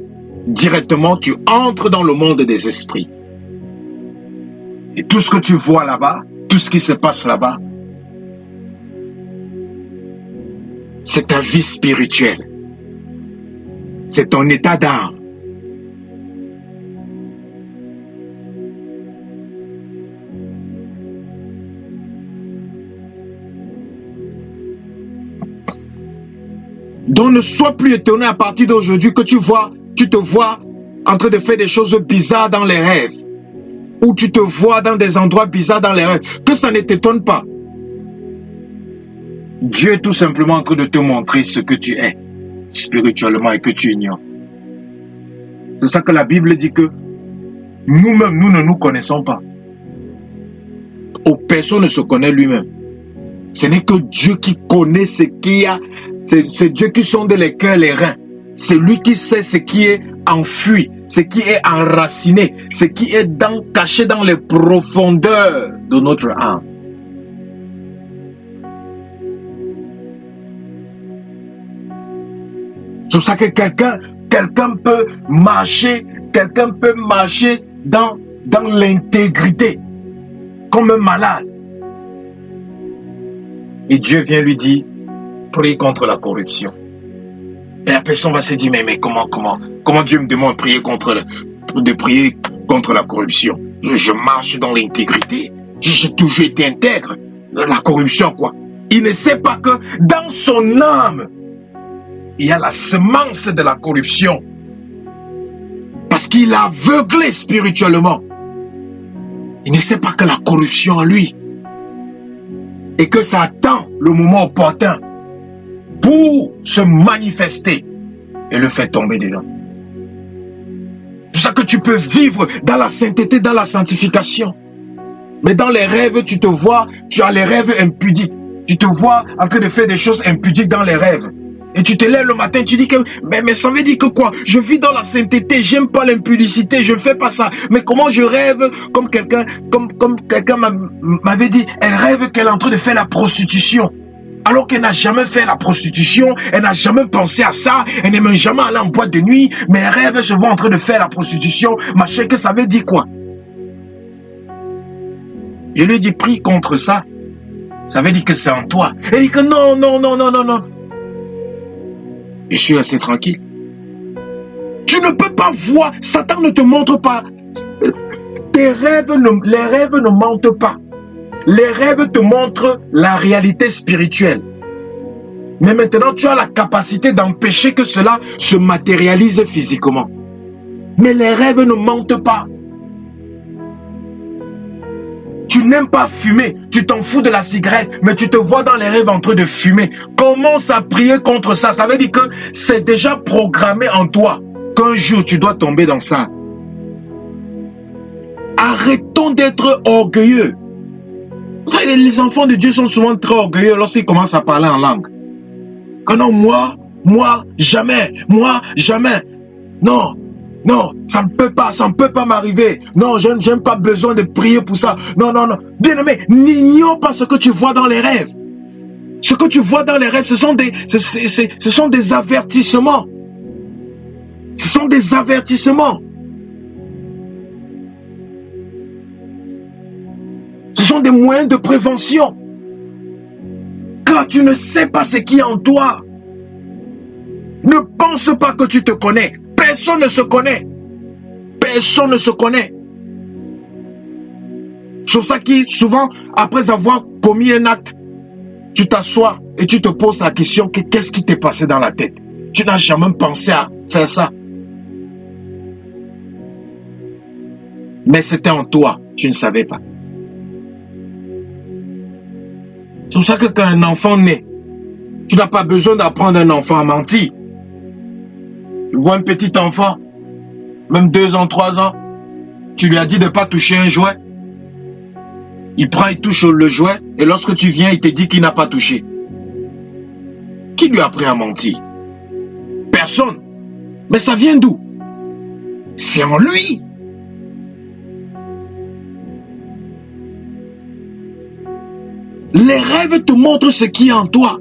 directement, tu entres dans le monde des esprits. Et tout ce que tu vois là-bas, tout ce qui se passe là-bas, c'est ta vie spirituelle. C'est ton état d'âme. Donc ne sois plus étonné à partir d'aujourd'hui que tu te vois en train de faire des choses bizarres dans les rêves. Ou tu te vois dans des endroits bizarres dans les rêves. Que ça ne t'étonne pas. Dieu est tout simplement en train de te montrer ce que tu es spirituellement et que tu ignores. C'est ça que la Bible dit que nous-mêmes, nous ne nous connaissons pas. Personne ne se connaît lui-même. Ce n'est que Dieu qui connaît ce qu'il y a. C'est Dieu qui sonde les cœurs, les reins. C'est lui qui sait ce qui est enfui, ce qui est enraciné, ce qui est caché dans les profondeurs de notre âme. C'est pour ça que quelqu'un peut marcher dans l'intégrité, comme un malade. Et Dieu vient lui dire, prie contre la corruption. Et la personne va se dire, mais comment Dieu me demande de prier contre la corruption? Je marche dans l'intégrité. J'ai toujours été intègre. La corruption, quoi. Il ne sait pas que dans son âme, il y a la semence de la corruption. Parce qu'il est aveuglé spirituellement. Il ne sait pas que la corruption en lui. Et que ça attend le moment opportun pour se manifester et le faire tomber dedans. C'est pour ça que tu peux vivre dans la sainteté, dans la sanctification. Mais dans les rêves, tu te vois, tu as les rêves impudiques. Tu te vois en train de faire des choses impudiques dans les rêves. Et tu te lèves le matin, tu dis que, mais ça veut dire que quoi? Je vis dans la sainteté, j'aime pas l'impudicité, je ne fais pas ça. Mais comment je rêve comme quelqu'un m'avait dit, elle rêve qu'elle est en train de faire la prostitution. Alors qu'elle n'a jamais fait la prostitution, elle n'a jamais pensé à ça, elle n'est même jamais allée en boîte de nuit, mais elle rêve, elle se voit en train de faire la prostitution, machin, que ça veut dire quoi? Je lui ai dit, prie contre ça. Ça veut dire que c'est en toi. Elle dit que non, non, non, non, non, non. Je suis assez tranquille. Tu ne peux pas voir, Satan ne te montre pas. Les rêves ne mentent pas. Les rêves te montrent la réalité spirituelle. Mais maintenant, tu as la capacité d'empêcher que cela se matérialise physiquement. Mais les rêves ne mentent pas. Tu n'aimes pas fumer, tu t'en fous de la cigarette, mais tu te vois dans les rêves en train de fumer. Commence à prier contre ça. Ça veut dire que c'est déjà programmé en toi qu'un jour tu dois tomber dans ça. Arrêtons d'être orgueilleux. Vous savez, les enfants de Dieu sont souvent très orgueilleux lorsqu'ils commencent à parler en langue. Que non, moi, jamais, non. Non, ça ne peut pas m'arriver. Non, je n'ai pas besoin de prier pour ça. Non, non, non. Bien-aimé, n'ignore pas ce que tu vois dans les rêves. Ce que tu vois dans les rêves, ce sont des avertissements. Ce sont des avertissements. Ce sont des moyens de prévention. Car tu ne sais pas ce qui est en toi. Ne pense pas que tu te connais. Personne ne se connaît. Personne ne se connaît. C'est pour ça que souvent, après avoir commis un acte, tu t'assois et tu te poses la question, qu'est-ce qui t'est passé dans la tête? Tu n'as jamais pensé à faire ça. Mais c'était en toi, tu ne savais pas. C'est pour ça que quand un enfant naît, tu n'as pas besoin d'apprendre un enfant à mentir. Tu vois un petit enfant, même 2 ans, 3 ans, tu lui as dit de ne pas toucher un jouet. Il prend, il touche le jouet, et lorsque tu viens, il te dit qu'il n'a pas touché. Qui lui a appris à mentir? Personne. Mais ça vient d'où? C'est en lui. Les rêves te montrent ce qui est en toi.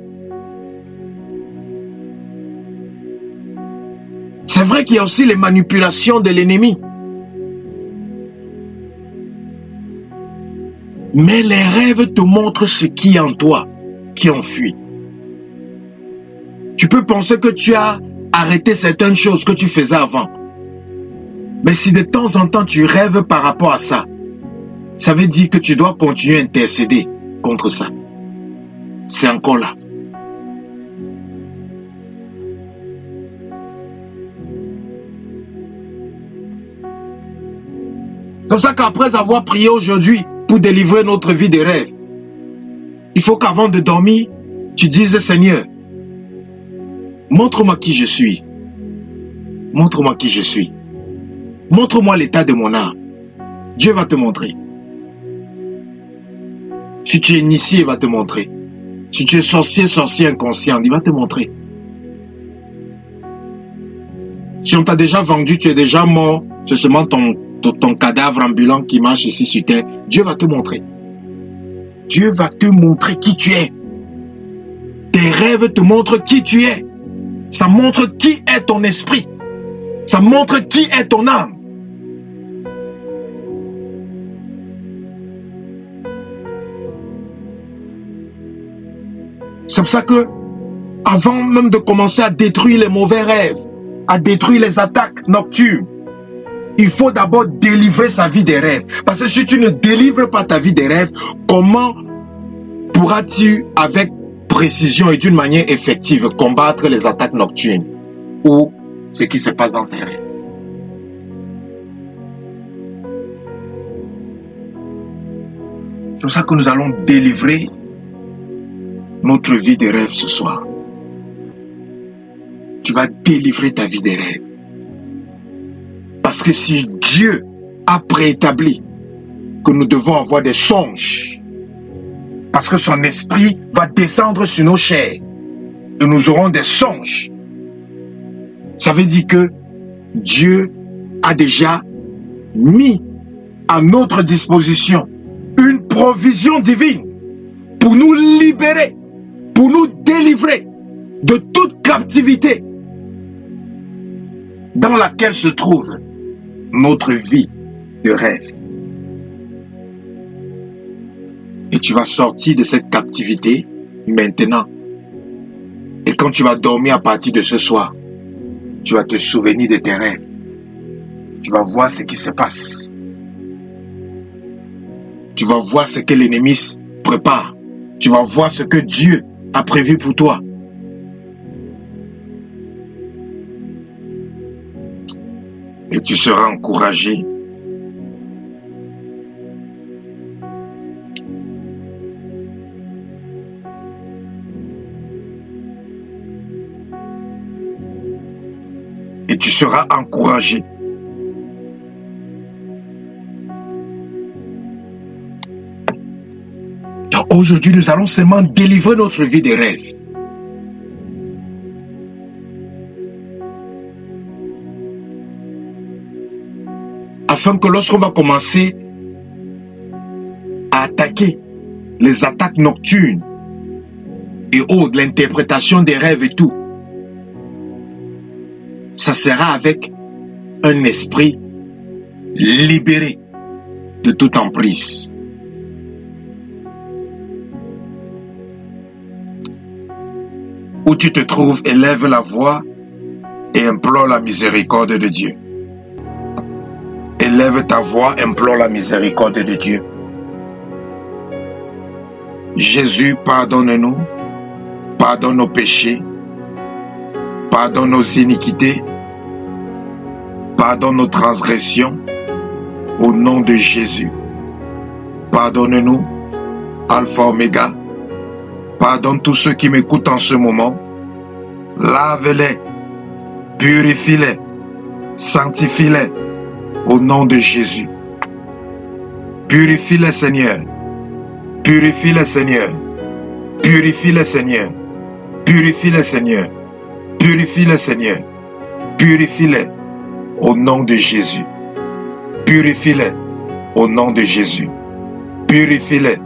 C'est vrai qu'il y a aussi les manipulations de l'ennemi. Mais les rêves te montrent ce qui est en toi, qui enfuit. Tu peux penser que tu as arrêté certaines choses que tu faisais avant. Mais si de temps en temps tu rêves par rapport à ça, ça veut dire que tu dois continuer à intercéder contre ça. C'est encore là. C'est pour ça qu'après avoir prié aujourd'hui pour délivrer notre vie des rêves, il faut qu'avant de dormir, tu dises, Seigneur, montre-moi qui je suis. Montre-moi qui je suis. Montre-moi l'état de mon âme. Dieu va te montrer. Si tu es initié, il va te montrer. Si tu es sorcier inconscient, il va te montrer. Si on t'a déjà vendu, tu es déjà mort, c'est seulement ton cadavre ambulant qui marche ici sur terre. Dieu va te montrer. Dieu va te montrer qui tu es. Tes rêves te montrent qui tu es. Ça montre qui est ton esprit. Ça montre qui est ton âme. C'est pour ça que, avant même de commencer à détruire les mauvais rêves, à détruire les attaques nocturnes, il faut d'abord délivrer sa vie des rêves. Parce que si tu ne délivres pas ta vie des rêves, comment pourras-tu, avec précision et d'une manière effective, combattre les attaques nocturnes ou ce qui se passe dans tes rêves? C'est pour ça que nous allons délivrer notre vie des rêves ce soir. Tu vas délivrer ta vie des rêves. Parce que si Dieu a préétabli que nous devons avoir des songes, Parce que son esprit va descendre sur nos chairs. Et nous aurons des songes. Ça veut dire que Dieu a déjà mis à notre disposition une provision divine pour nous libérer, pour nous délivrer de toute captivité dans laquelle se trouve notre vie de rêve. Et tu vas sortir de cette captivité maintenant. Et quand tu vas dormir à partir de ce soir, tu vas te souvenir de tes rêves. Tu vas voir ce qui se passe. Tu vas voir ce que l'ennemi prépare. Tu vas voir ce que Dieu a prévu pour toi. Et tu seras encouragé. Et tu seras encouragé. Donc aujourd'hui, nous allons seulement délivrer notre vie des rêves. Afin que lorsqu'on va commencer à attaquer les attaques nocturnes et autres, l'interprétation des rêves et tout, ça sera avec un esprit libéré de toute emprise. Où tu te trouves, élève la voix et implore la miséricorde de Dieu. Élève ta voix, implore la miséricorde de Dieu. Jésus, pardonne-nous, pardonne nos péchés, pardonne nos iniquités, pardonne nos transgressions, au nom de Jésus. Pardonne-nous, Alpha Oméga. Pardonne tous ceux qui m'écoutent en ce moment. Lave-les, purifie-les, sanctifie-les, au nom de Jésus. Purifie-les, Seigneur. Purifie-les, Seigneur. Purifie-les, Seigneur. Purifie-les, Seigneur. Purifie-les, Seigneur. Purifie-les, au nom de Jésus. Purifie-les, au nom de Jésus. Purifie-les,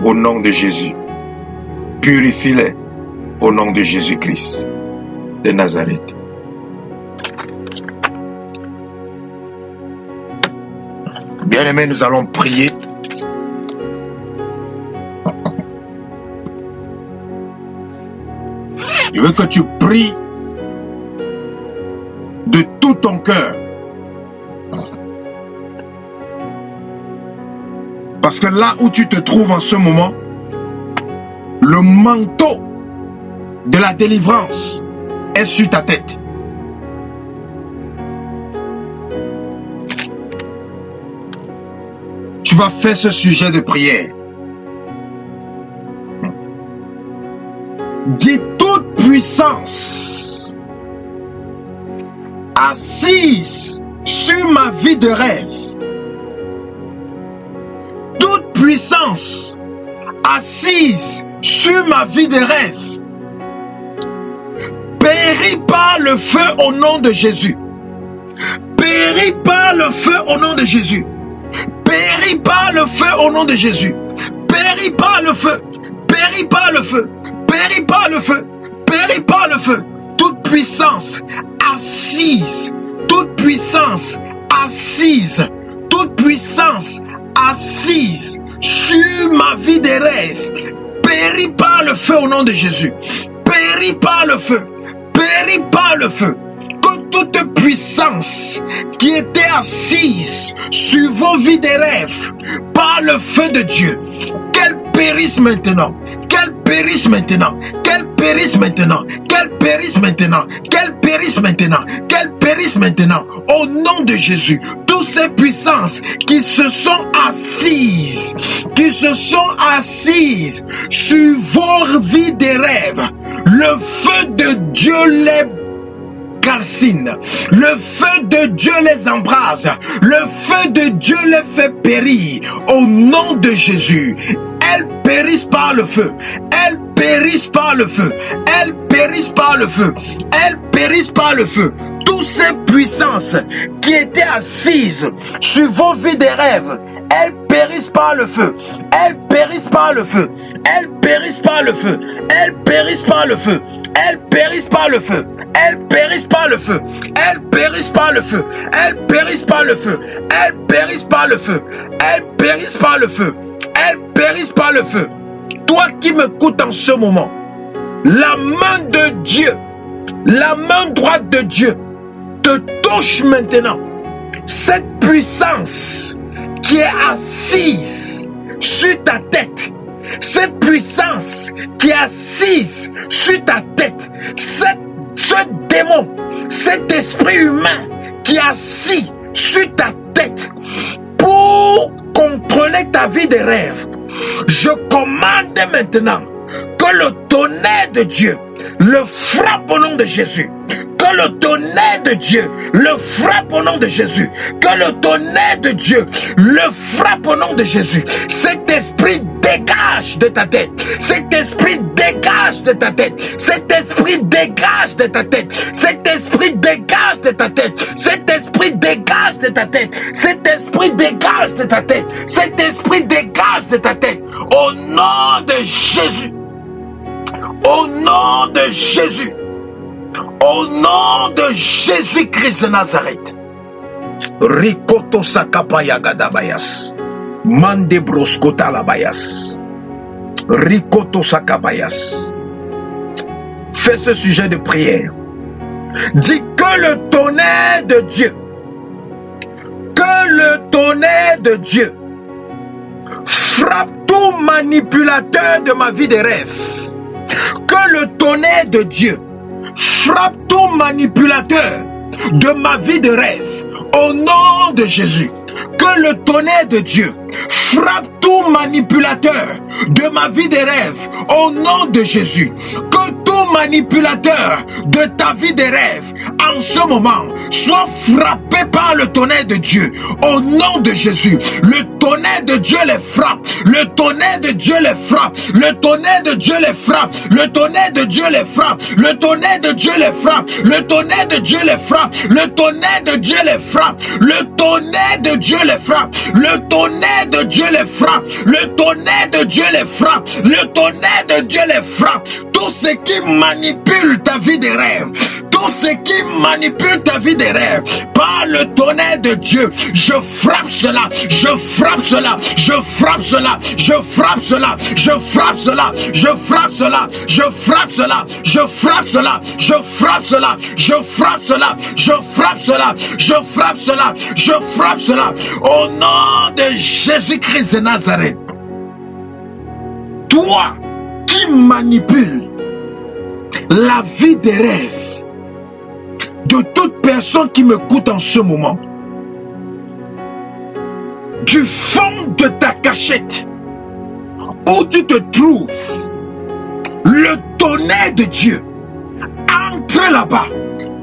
au nom de Jésus. Purifie-les, au nom de Jésus-Christ de Nazareth. Bien-aimés, nous allons prier. Je veux que tu pries de tout ton cœur. Parce que là où tu te trouves en ce moment, le manteau de la délivrance est sur ta tête. Tu vas faire ce sujet de prière. Dis toute puissance assise sur ma vie de rêve. Toute puissance assise sur ma vie de rêve. Péris par le feu au nom de Jésus. Péris par le feu au nom de Jésus. Péris par le feu au nom de Jésus. Péris par le feu. Péris par le feu. Péris par le feu. Péris par le feu. Toute puissance assise. Toute puissance assise. Toute puissance assise sur ma vie des rêves. Péris par le feu au nom de Jésus. Péris par le feu. Péris par le feu. Que toute puissance qui était assise sur vos vies des rêves par le feu de Dieu, qu'elle périsse maintenant. Qu'elle périsse maintenant. Qu'elle périsse maintenant. Qu'elle périsse maintenant. Qu'elle périsse maintenant. Qu'elle périsse maintenant. Au nom de Jésus. Toutes ces puissances qui se sont assises sur vos vies des rêves, le feu de Dieu les calcine, le feu de Dieu les embrase, le feu de Dieu les fait périr au nom de Jésus. Elle périssent par le feu. Elles périssent par le feu. Elles périssent par le feu. Elles périssent par le feu. Toutes ces puissances qui étaient assises sur vos vies des rêves, elles périssent par le feu. Elles périssent par le feu. Elles périssent par le feu. Elles périssent par le feu. Elles périssent par le feu. Elles périssent par le feu. Elles périssent par le feu. Elles périssent par le feu. Elles périssent par le feu. Elles périssent par le feu. Elles périssent par le feu. Toi qui m'écoutes en ce moment, la main de Dieu, la main droite de Dieu te touche maintenant. Cette puissance qui est assise sur ta tête, cette puissance qui est assise sur ta tête, ce démon, cet esprit humain qui est assis sur ta tête pour contrôler ta vie des rêves, je commande maintenant que le tonnerre de Dieu le frappe au nom de Jésus. Que le tonnerre de Dieu le frappe au nom de Jésus. Que le tonnerre de Dieu le frappe au nom de Jésus. Cet esprit dégage de ta tête. Cet esprit dégage de ta tête. Cet esprit dégage de ta tête. Cet esprit dégage de ta tête. Cet esprit dégage de ta tête. Cet esprit dégage de ta tête. Cet esprit dégage de ta tête. Au nom de Jésus. Au nom de Jésus. Au nom de Jésus-Christ de Nazareth. Rikoto sakapaya gadabayas. Mande broskota labayas. Rikoto sakabayas. Fais ce sujet de prière. Dis que le tonnerre de Dieu, que le tonnerre de Dieu frappe tout manipulateur de ma vie des rêves. Que le tonnerre de Dieu frappe tout manipulateur de ma vie de rêve au nom de Jésus. Que le tonnerre de Dieu frappe tout manipulateur de ma vie de rêve au nom de Jésus. Que tout manipulateur de ta vie de rêve en ce moment soit frappé par le tonnerre de Dieu au nom de Jésus. Le tonnerre de Dieu les frappe. Le tonnerre de Dieu les frappe. Le tonnerre de Dieu les frappe. Le tonnerre de Dieu les frappe. Le tonnerre de Dieu les frappe. Le tonnerre de Dieu les frappe. Le tonnerre de Dieu les frappe. Le tonnerre de Dieu les frappe. Le tonnerre de Dieu les frappe. Le tonnerre de Dieu les frappe. Le tonnerre de Dieu les frappe. Tout ce qui manipule ta vie des rêves, tout ce qui manipule ta vie des rêves, par le tonnerre de Dieu, je frappe cela, je frappe cela, je frappe cela, je frappe cela, je frappe cela, je frappe cela, je frappe cela, je frappe cela, je frappe cela, je frappe cela, je frappe cela, je frappe cela, je frappe cela, au nom de Jésus-Christ de Nazareth. Toi qui manipules la vie des rêves de toute personne qui m'écoute en ce moment, du fond de ta cachette où tu te trouves, le tonnerre de Dieu entre là-bas,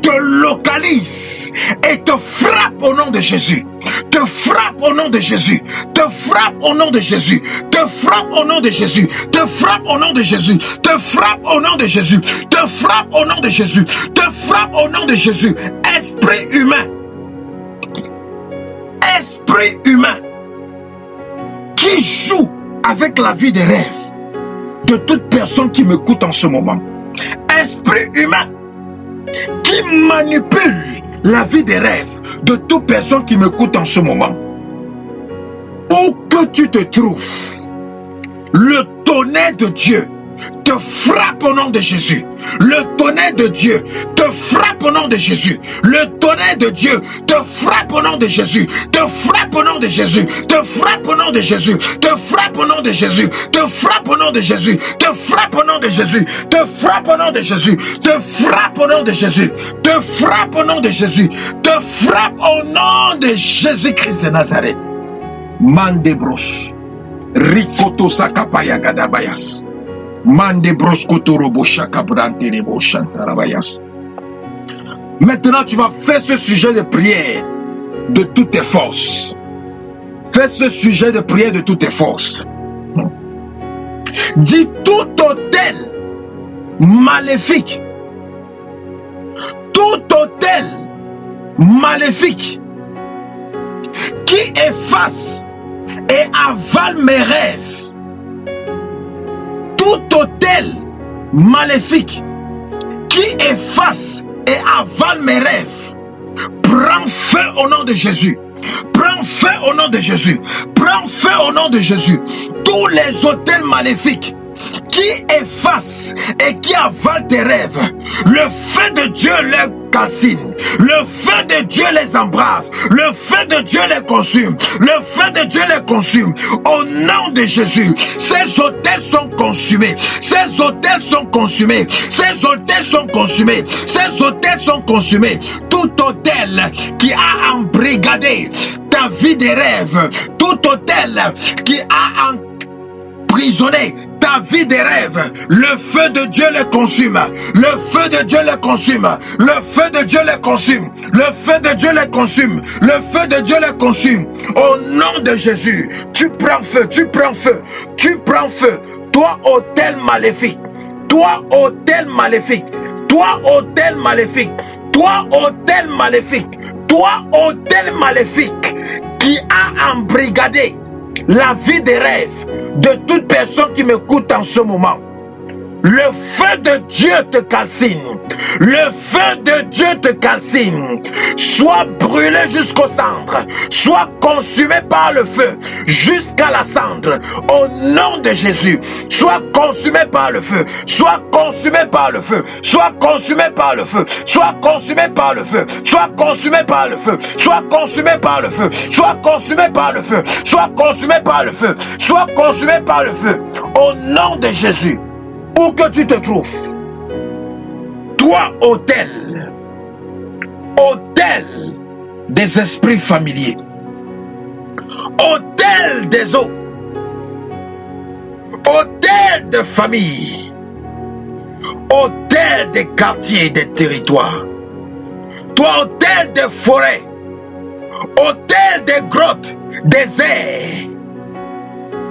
te localise et te frappe au nom de Jésus. Te frappe au nom de Jésus. Te frappe au nom de Jésus. Te frappe au nom de Jésus. Te frappe au nom de Jésus. Te frappe au nom de Jésus. Te frappe au nom de Jésus. Te frappe au nom de Jésus. Esprit humain. Esprit humain qui joue avec la vie des rêves de toute personne qui m'écoute en ce moment. Esprit humain qui manipule la vie des rêves de toute personne qui m'écoute en ce moment. Où que tu te trouves, le tonnerre de Dieu te frappe au nom de Jésus. Le tonnerre de Dieu te frappe au nom de Jésus. Le tonnerre de Dieu te frappe au nom de Jésus. Te frappe au nom de Jésus. Te frappe au nom de Jésus. Te frappe au nom de Jésus. Te frappe au nom de Jésus. Te frappe au nom de Jésus. Te frappe au nom de Jésus. Te frappe au nom de Jésus. Te frappe au nom de Jésus. Te frappe au nom de Jésus-Christ de Nazareth. Mandebros. Rikoto sakapaya gadabayas. Maintenant, tu vas faire ce sujet de prière de toutes tes forces. Fais ce sujet de prière de toutes tes forces. Dis tout autel maléfique. Tout autel maléfique qui efface et avale mes rêves. Tout autel maléfique qui efface et avale mes rêves. Prends feu au nom de Jésus. Prends feu au nom de Jésus. Prends feu au nom de Jésus. Tous les autels maléfiques qui effacent et qui avalent tes rêves, le feu de Dieu les calcine, le feu de Dieu les embrase, le feu de Dieu les consume, le feu de Dieu les consume. Au nom de Jésus, ces autels sont consumés, ces autels sont consumés, ces autels sont consumés, ces autels sont consumés. Tout autel qui a embrigadé ta vie des rêves, tout autel qui a emprisonné ta vie des rêves, le feu de Dieu les consume, le feu de Dieu les consume, le feu de Dieu les consume, le feu de Dieu les consume, le feu de Dieu les consume. Au nom de Jésus, tu prends feu, tu prends feu, tu prends feu. Toi, autel maléfique, toi, autel maléfique, toi, autel maléfique, toi, autel maléfique, toi, autel maléfique qui a embrigadé la vie des rêves de toute personne qui m'écoute en ce moment. Le feu de Dieu te calcine. Le feu de Dieu te calcine. Soit brûlé jusqu'au cendre, soit consumé par le feu jusqu'à la cendre. Au nom de Jésus, soit consumé par le feu, soit consumé par le feu, soit consumé par le feu, soit consumé par le feu, soit consumé par le feu, soit consumé par le feu, soit consumé par le feu, soit consumé par le feu, soit consumé par le feu. Au nom de Jésus. Où que tu te trouves, toi, autel, autel des esprits familiers, autel des eaux, autel de famille, autel des quartiers et des territoires, toi, autel des forêts, autel des grottes, des airs,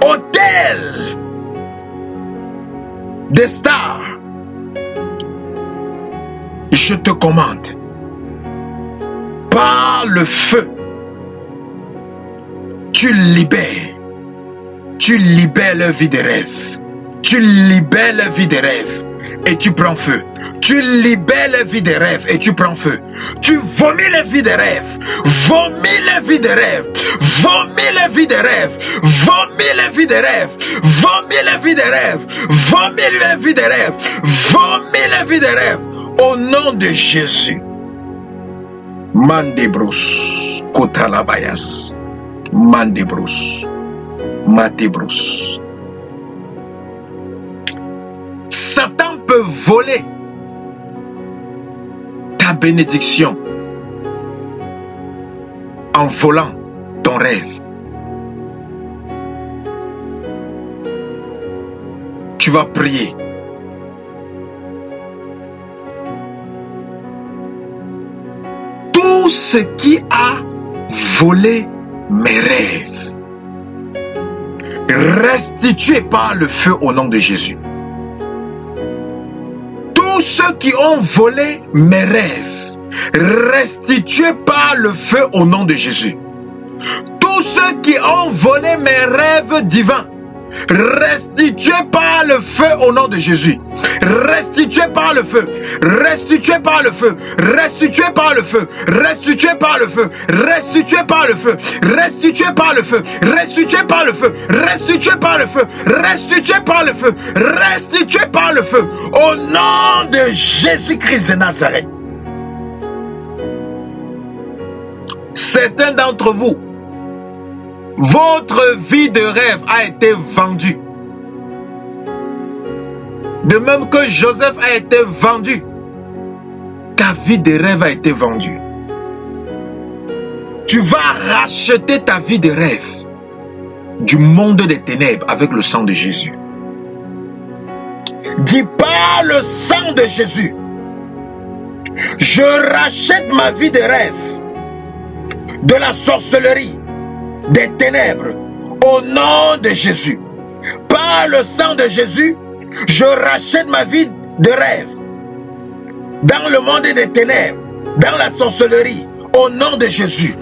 autel des stars, je te commande, par le feu, tu libères la vie des rêves, tu libères la vie des rêves et tu prends feu. Tu libères la vie des rêves et tu prends feu. Tu vomis la vie des rêves, vomis la vie des rêves, vomis la vie des rêves, vomis la vie des rêves, vomis la vie des rêves, vomis la vie des rêves, vomis la vie des rêves. Au nom de Jésus. Mandebros, Kotalabayas, Mandebros, Matebros. Satan peut voler ta bénédiction en volant ton rêve. Tu vas prier. Tout ce qui a volé mes rêves, restitué par le feu au nom de Jésus. Tous ceux qui ont volé mes rêves, restitués par le feu au nom de Jésus. Tous ceux qui ont volé mes rêves divins, restitués par le feu au nom de Jésus. Restitués par le feu, restitués par le feu, restitués par le feu, restitués par le feu, restitués par le feu, restitués par le feu, restitués par le feu, restitués par le feu, restitués par le feu, restitués par le feu, au nom de Jésus-Christ de Nazareth. Certains d'entre vous, votre vie de rêve a été vendue. De même que Joseph a été vendu, ta vie de rêve a été vendue. Tu vas racheter ta vie de rêve du monde des ténèbres avec le sang de Jésus. Dis par le sang de Jésus, je rachète ma vie de rêve de la sorcellerie, des ténèbres, au nom de Jésus. Par Par le sang de Jésus, je rachète ma vie de rêve. Dans le monde des ténèbres, dans la sorcellerie, au nom de Jésus.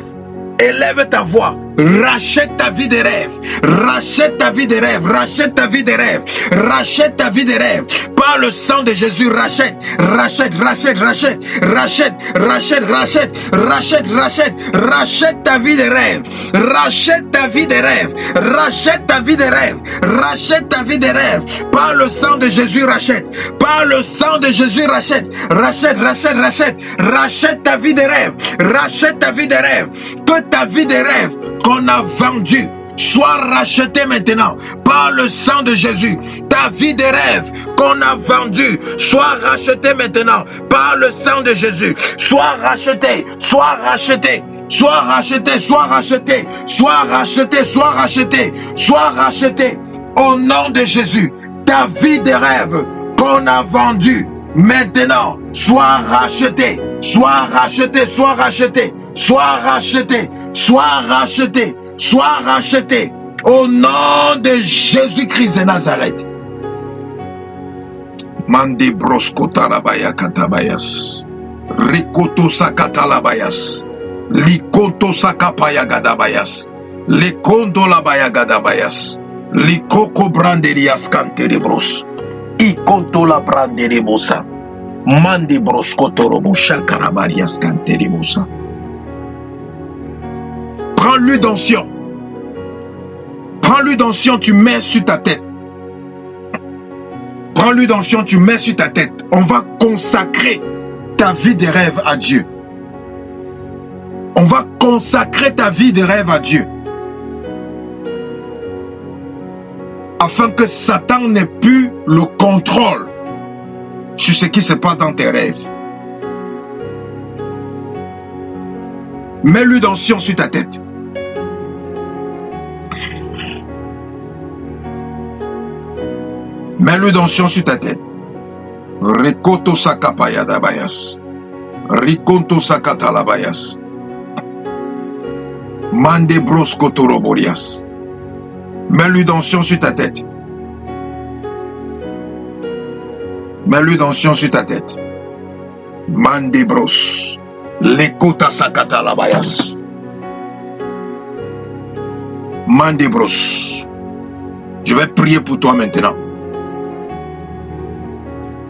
Élève ta voix, rachète ta vie de rêve, rachète ta vie de rêve, rachète ta vie de rêve, rachète ta vie de rêve. Par le sang de Jésus, rachète, rachète, rachète, rachète, rachète, rachète, rachète, rachète, rachète, rachète ta vie de rêve, rachète ta vie de rêve, rachète ta vie de rêve, rachète ta vie de rêve. Par le sang de Jésus, rachète, par le sang de Jésus, rachète, rachète, rachète, rachète, rachète ta vie de rêve, rachète ta vie de rêve. Que ta vie de rêve qu'on a vendue soit rachetée maintenant par le sang de Jésus. Ta vie de rêve qu'on a vendue soit rachetée maintenant par le sang de Jésus. Soit rachetée, soit rachetée, soit rachetée, soit rachetée, soit rachetée, soit rachetée, soit rachetée au nom de Jésus. Ta vie de rêve qu'on a vendue maintenant soit rachetée, soit rachetée, soit rachetée, soit rachetée, soit rachetée, soit rachetée au nom de Jésus-Christ de Nazareth. Mande broskota labaya katabayas. Rikoto sakata labayas. Likoto sakapaya gadabayas. Likondo labaya gadabayas. Likoko branderias kanterebros. Ikoto la branderebosa. Mande broskoto robosha karabarias kanterebosa. Prends l'huile d'onction. Prends l'huile d'onction, tu mets sur ta tête. Prends l'huile d'onction, tu mets sur ta tête. On va consacrer ta vie de rêve à Dieu. On va consacrer ta vie de rêve à Dieu. Afin que Satan n'ait plus le contrôle sur ce qui se passe dans tes rêves. Mets l'huile d'onction sur ta tête. Mets l'huile d'onction sur ta tête. Rikoto sakapaya dabayas. Rikonto sakata labayas. Mande broskoto roborias. Mets l'huile d'onction sur ta tête. Mets l'huile d'onction sur ta tête. Mande bros. Lekota sakata labayas. Mande bros. Je vais prier pour toi maintenant.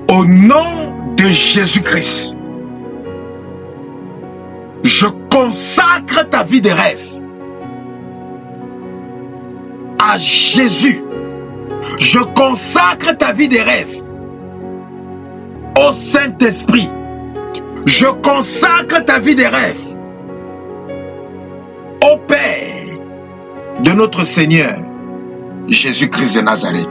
Au nom de Jésus-Christ, je consacre ta vie de rêve à Jésus. Je consacre ta vie de rêve au Saint-Esprit. Je consacre ta vie de rêve au Père de notre Seigneur Jésus-Christ de Nazareth.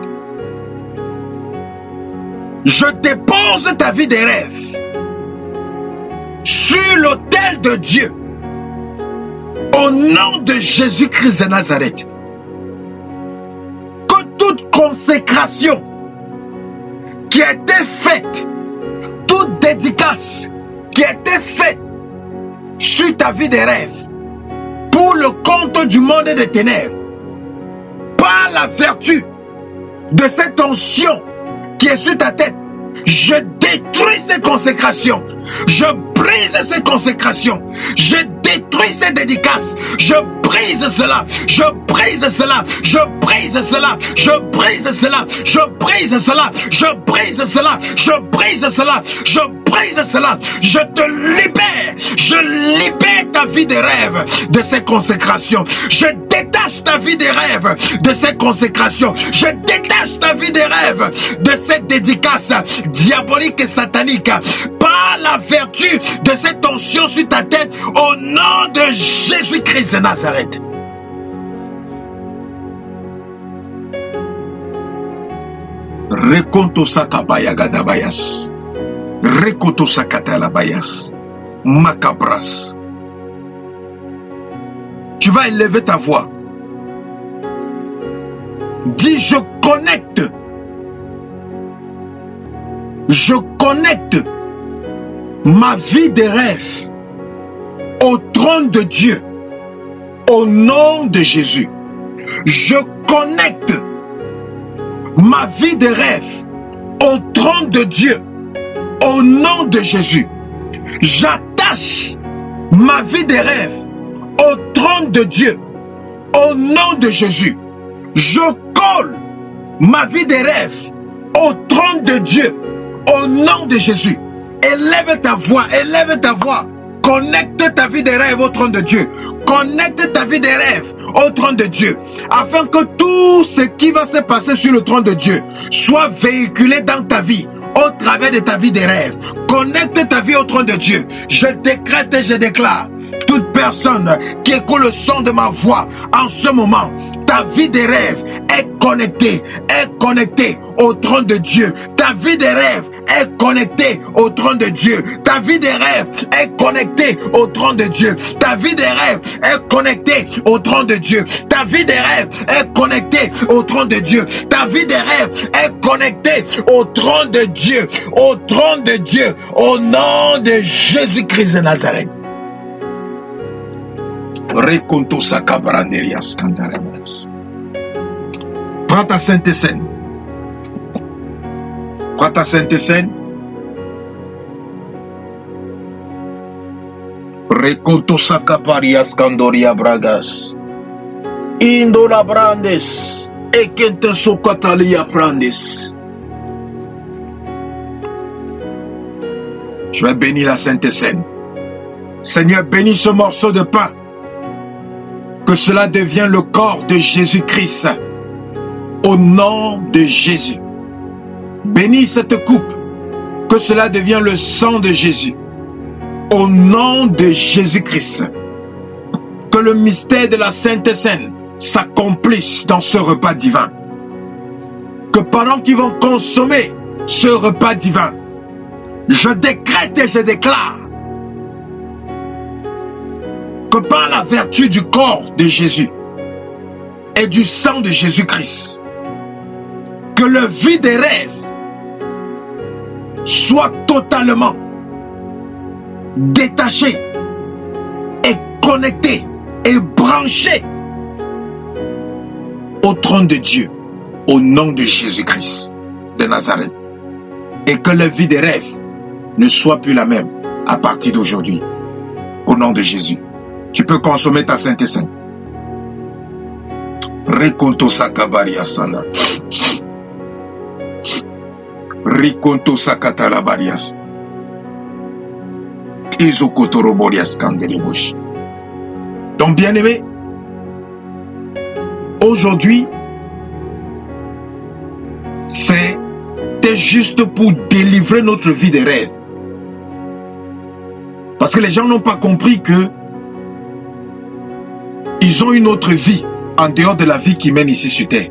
Je dépose ta vie de rêve sur l'autel de Dieu au nom de Jésus-Christ de Nazareth. Que toute consécration qui a été faite, toute dédicace qui a été faite sur ta vie de rêve pour le compte du monde des ténèbres, par la vertu de cette onction qui est sur ta tête, je détruis ces consécrations, je brise ces consécrations, je détruis ces dédicaces, je brise cela, je brise cela, je brise cela, je brise cela, je brise cela, je brise cela, je brise cela, je brise cela, je te libère, je libère ta vie de rêve de ces consécrations, je détache ta vie de rêve de ces consécrations, je détache ta vie de rêve de cette dédicace diabolique et satanique par la vertu de cette onction sur ta tête au nom de Jésus-Christ de Nazareth. Rekonto sakabaya gadabayas. Rekoto sakatalabayas. Macabras. Tu vas élever ta voix. Dis, je connecte. Je connecte ma vie de rêve au trône de Dieu au nom de Jésus. Je connecte ma vie de rêve au trône de Dieu, au nom de Jésus. J'attache ma vie de rêve au trône de Dieu, au nom de Jésus. Je colle ma vie de rêve au trône de Dieu, au nom de Jésus. Élève ta voix, élève ta voix. Connecte ta vie de rêve au trône de Dieu. Connecte ta vie de rêve au trône de Dieu. Afin que tout ce qui va se passer sur le trône de Dieu soit véhiculé dans ta vie au travers de ta vie de rêve. Connecte ta vie au trône de Dieu. Je décrète et je déclare. Toute personne qui écoute le son de ma voix en ce moment, ta vie de rêve est connectée au trône de Dieu. Ta vie de rêve est connectée au trône de Dieu. Ta vie de rêve est connectée au trône de Dieu. Ta vie de rêve est connectée au trône de Dieu. Ta vie de rêve est connectée au trône de Dieu. Ta vie de rêve est connectée au trône de Dieu. Au trône de Dieu. Au nom de Jésus-Christ de Nazareth. Prends ta Sainte Seine. Prends ta Sainte Seine. Reconto Sacaparias Candoria Bragas. Indola Brandes. Ekente Socatalia Brandes. Je vais bénir la Sainte Seine. Seigneur, bénis ce morceau de pain. Que cela devienne le corps de Jésus-Christ. Au nom de Jésus. Bénis cette coupe. Que cela devienne le sang de Jésus. Au nom de Jésus-Christ. Que le mystère de la Sainte Seine s'accomplisse dans ce repas divin. Que pendant qu'ils vont consommer ce repas divin, je décrète et je déclare que par la vertu du corps de Jésus et du sang de Jésus-Christ, que le vie des rêves soit totalement détaché et connecté et branché au trône de Dieu, au nom de Jésus-Christ de Nazareth. Et que la vie des rêves ne soit plus la même à partir d'aujourd'hui. Au nom de Jésus. Tu peux consommer ta Sainte Seine. Reconto Sakabaria Sana. Reconto Sakatalabarias. Isokotoroborias Kandelebosh. Donc, bien-aimé, aujourd'hui, c'était juste pour délivrer notre vie des rêves. Parce que les gens n'ont pas compris que ils ont une autre vie en dehors de la vie qu'ils mènent ici sur terre.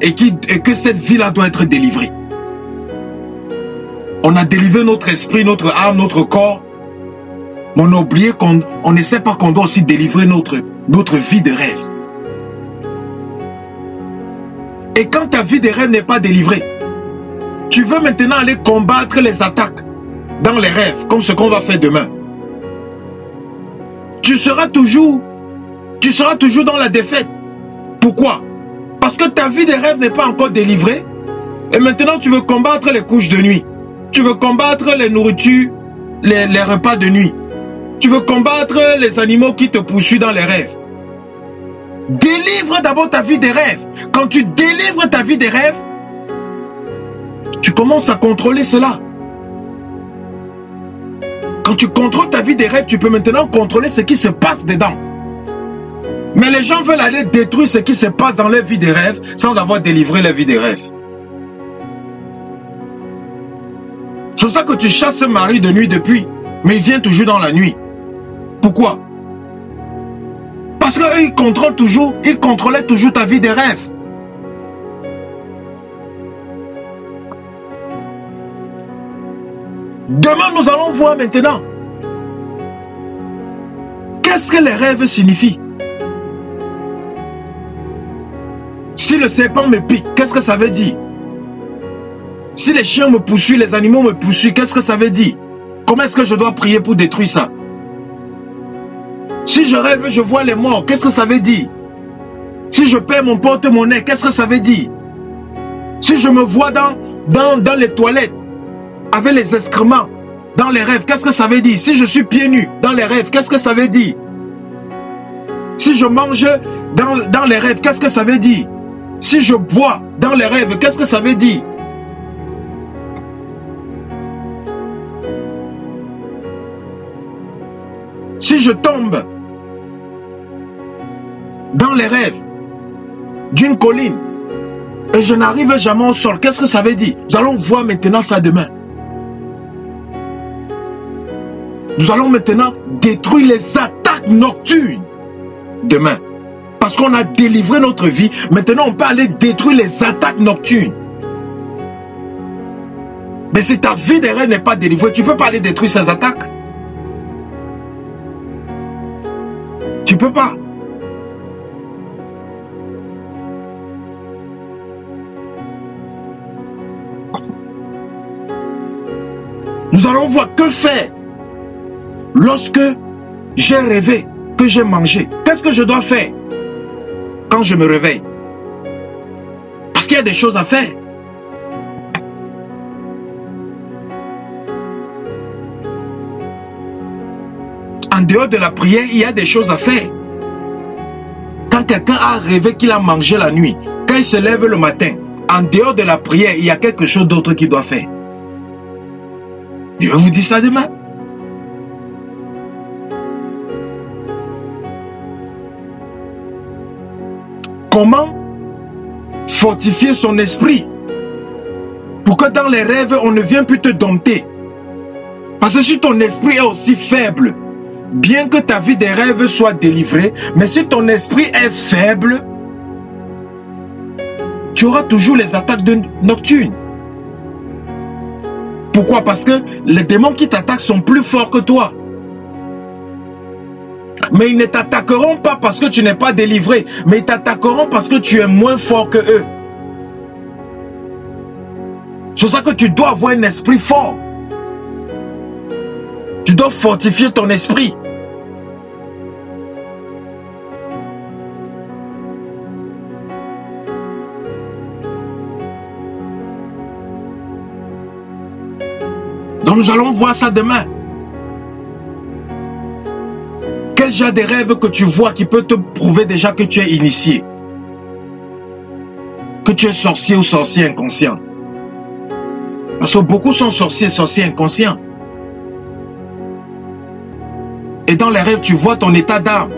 Et que cette vie-là doit être délivrée. On a délivré notre esprit, notre âme, notre corps. Mais on a oublié qu'on ne sait pas qu'on doit aussi délivrer notre vie de rêve. Et quand ta vie de rêve n'est pas délivrée, tu veux maintenant aller combattre les attaques dans les rêves, comme ce qu'on va faire demain. Tu seras toujours dans la défaite. Pourquoi? Parce que ta vie de rêve n'est pas encore délivrée. Et maintenant tu veux combattre les couches de nuit. Tu veux combattre les nourritures, les repas de nuit. Tu veux combattre les animaux qui te poursuivent dans les rêves. Délivre d'abord ta vie des rêves. Quand tu délivres ta vie des rêves, tu commences à contrôler cela. Quand tu contrôles ta vie des rêves, tu peux maintenant contrôler ce qui se passe dedans. Mais les gens veulent aller détruire ce qui se passe dans leur vie des rêves sans avoir délivré leur vie des rêves. C'est pour ça que tu chasses ce mari de nuit depuis, mais il vient toujours dans la nuit. Pourquoi? Parce qu'eux, ils contrôlaient toujours ta vie des rêves. Demain, nous allons voir maintenant. Qu'est-ce que les rêves signifient? Si le serpent me pique, qu'est-ce que ça veut dire? Si les chiens me poursuivent, les animaux me poursuivent, qu'est-ce que ça veut dire? Comment est-ce que je dois prier pour détruire ça? Si je rêve, je vois les morts, qu'est-ce que ça veut dire? Si je perds mon porte-monnaie, qu'est-ce que ça veut dire? Si je me vois dans les toilettes, avec les excréments, dans les rêves, qu'est-ce que ça veut dire? Si je suis pieds nus, dans les rêves, qu'est-ce que ça veut dire? Si je mange dans les rêves, qu'est-ce que ça veut dire? Si je bois dans les rêves, qu'est-ce que ça veut dire? Si je tombe dans les rêves d'une colline et je n'arrive jamais au sol, qu'est-ce que ça veut dire? Nous allons voir maintenant ça demain. Nous allons maintenant détruire les attaques nocturnes demain. Parce qu'on a délivré notre vie, maintenant on peut aller détruire les attaques nocturnes. Mais si ta vie de rêve n'est pas délivrée, tu ne peux pas aller détruire ces attaques. Tu ne peux pas. Nous allons voir que faire lorsque j'ai rêvé que j'ai mangé. Qu'est-ce que je dois faire quand je me réveille? Parce qu'il y a des choses à faire. En dehors de la prière, il y a des choses à faire. Quand quelqu'un a rêvé qu'il a mangé la nuit, quand il se lève le matin, en dehors de la prière, il y a quelque chose d'autre qu'il doit faire. Je vais vous dire ça demain. Comment fortifier son esprit pour que dans les rêves, on ne vienne plus te dompter? Parce que si ton esprit est aussi faible, bien que ta vie des rêves soit délivrée, mais si ton esprit est faible, tu auras toujours les attaques nocturnes. Pourquoi? Parce que les démons qui t'attaquent sont plus forts que toi. Mais ils ne t'attaqueront pas parce que tu n'es pas délivré, mais ils t'attaqueront parce que tu es moins fort que eux. C'est pour ça que tu dois avoir un esprit fort. Tu dois fortifier ton esprit. Donc nous allons voir ça demain. Quel genre de rêve que tu vois qui peut te prouver déjà que tu es initié? Que tu es sorcier ou sorcier inconscient? Parce que beaucoup sont sorciers inconscients. Et dans les rêves, tu vois ton état d'âme.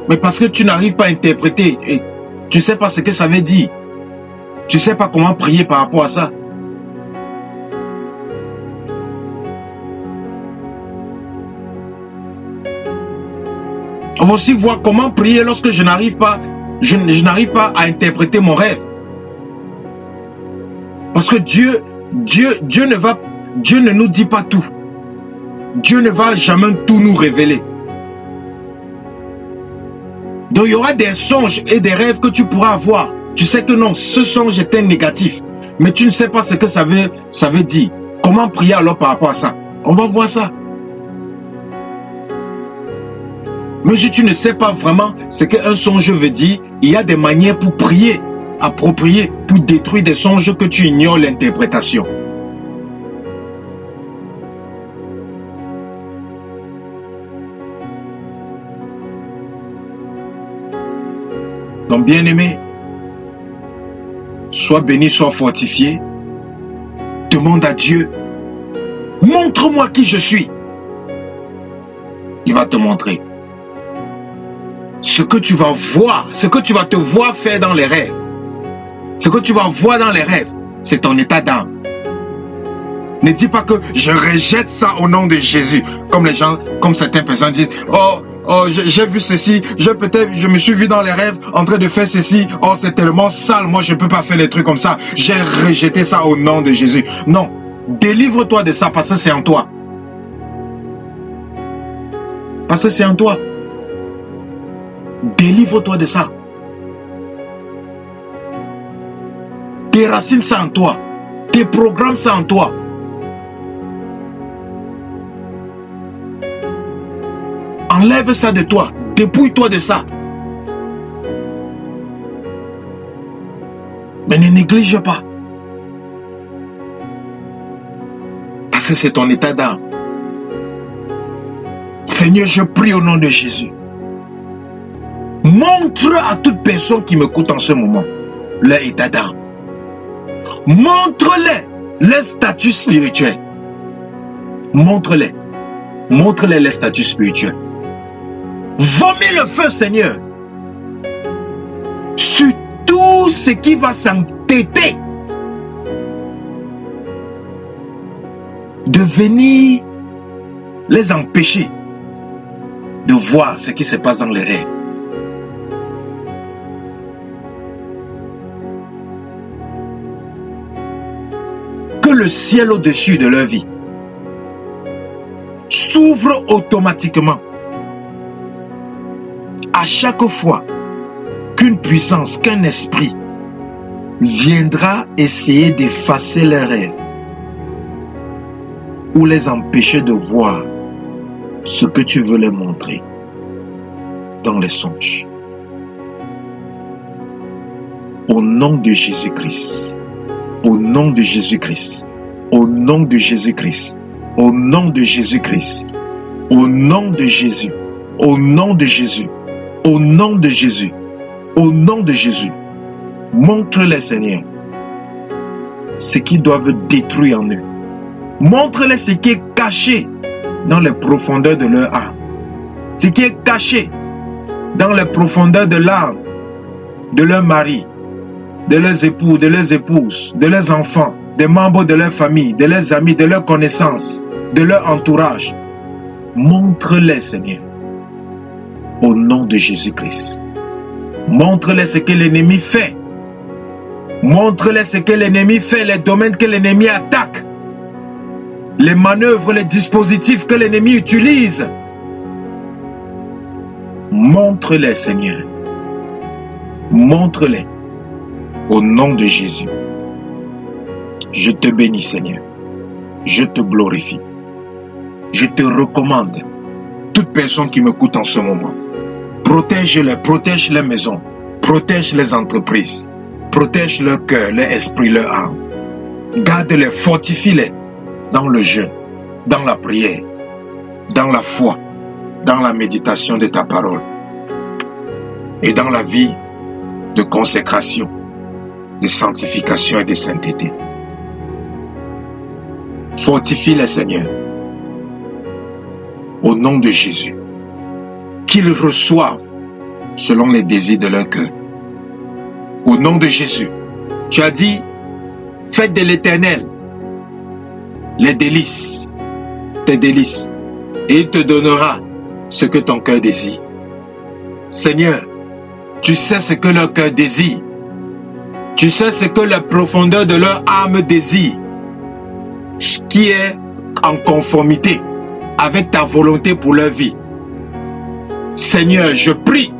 Mais parce que tu n'arrives pas à interpréter, et tu ne sais pas ce que ça veut dire. Tu ne sais pas comment prier par rapport à ça. On va aussi voir comment prier lorsque je n'arrive pas à interpréter mon rêve. Parce que Dieu ne nous dit pas tout. Dieu ne va jamais tout nous révéler. Donc il y aura des songes et des rêves que tu pourras avoir. Tu sais que non, ce songe était négatif. Mais tu ne sais pas ce que ça veut dire. Comment prier alors par rapport à ça? On va voir ça. Même si tu ne sais pas vraiment ce qu'un songe veut dire, il y a des manières pour prier, appropriées, pour détruire des songes que tu ignores l'interprétation. Donc bien-aimé, sois béni, sois fortifié. Demande à Dieu, montre-moi qui je suis. Il va te montrer. Ce que tu vas voir, ce que tu vas te voir faire dans les rêves, ce que tu vas voir dans les rêves, c'est ton état d'âme. Ne dis pas que je rejette ça au nom de Jésus. Comme certaines personnes disent, oh, j'ai vu ceci, je me suis vu dans les rêves en train de faire ceci, oh c'est tellement sale, moi je ne peux pas faire les trucs comme ça, j'ai rejeté ça au nom de Jésus. Non, délivre-toi de ça parce que c'est en toi. Parce que c'est en toi. Délivre-toi de ça. Déracine ça en toi. Déprogramme ça en toi. Enlève ça de toi. Dépouille-toi de ça. Mais ne néglige pas. Parce que c'est ton état d'âme. Seigneur, je prie au nom de Jésus. Montre à toute personne qui m'écoute en ce moment leur état d'âme. Montre-les leur statut spirituel. Montre-les. Montre-les leur statut spirituel. Vomis le feu, Seigneur, sur tout ce qui va s'entêter de venir les empêcher de voir ce qui se passe dans les rêves. Que le ciel au-dessus de leur vie s'ouvre automatiquement à chaque fois qu'une puissance, qu'un esprit viendra essayer d'effacer leurs rêves ou les empêcher de voir ce que tu veux les montrer dans les songes. Au nom de Jésus-Christ, au nom de Jésus-Christ, au nom de Jésus-Christ, au nom de Jésus-Christ, au nom de Jésus, au nom de Jésus, au nom de Jésus, au nom de Jésus, montre-les, Seigneur, ce qu'ils doivent détruire en eux. Montre-les ce qui est caché dans les profondeurs de leur âme. Ce qui est caché dans les profondeurs de l'âme de leur mari, de leurs époux, de leurs épouses, de leurs enfants, des membres de leur famille, de leurs amis, de leurs connaissances, de leur entourage. Montre-les, Seigneur, au nom de Jésus-Christ. Montre-les ce que l'ennemi fait. Montre-les ce que l'ennemi fait, les domaines que l'ennemi attaque, les manœuvres, les dispositifs que l'ennemi utilise. Montre-les, Seigneur. Montre-les. Au nom de Jésus. Je te bénis, Seigneur. Je te glorifie. Je te recommande toute personne qui m'écoute en ce moment. Protège-les, protège les maisons, protège les entreprises, protège leur cœur, leur esprit, leur âme. Garde-les, fortifie-les dans le jeûne, dans la prière, dans la foi, dans la méditation de ta parole et dans la vie de consécration, de sanctification et de sainteté. Fortifie-les, Seigneur, au nom de Jésus, qu'ils reçoivent selon les désirs de leur cœur. Au nom de Jésus, tu as dit, faites de l'Éternel les délices, tes délices, et il te donnera ce que ton cœur désire. Seigneur, tu sais ce que leur cœur désire. Tu sais ce que la profondeur de leur âme désire, ce qui est en conformité avec ta volonté pour leur vie. Seigneur, je prie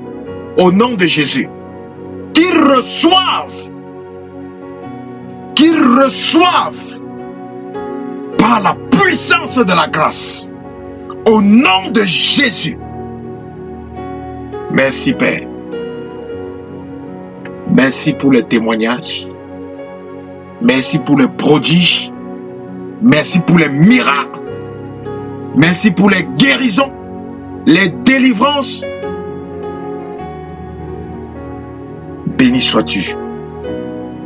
au nom de Jésus qu'ils reçoivent par la puissance de la grâce, au nom de Jésus. Merci, Père. Merci pour les témoignages. Merci pour les prodiges. Merci pour les miracles. Merci pour les guérisons, les délivrances. Béni sois-tu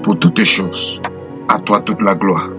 pour toutes choses. À toi toute la gloire.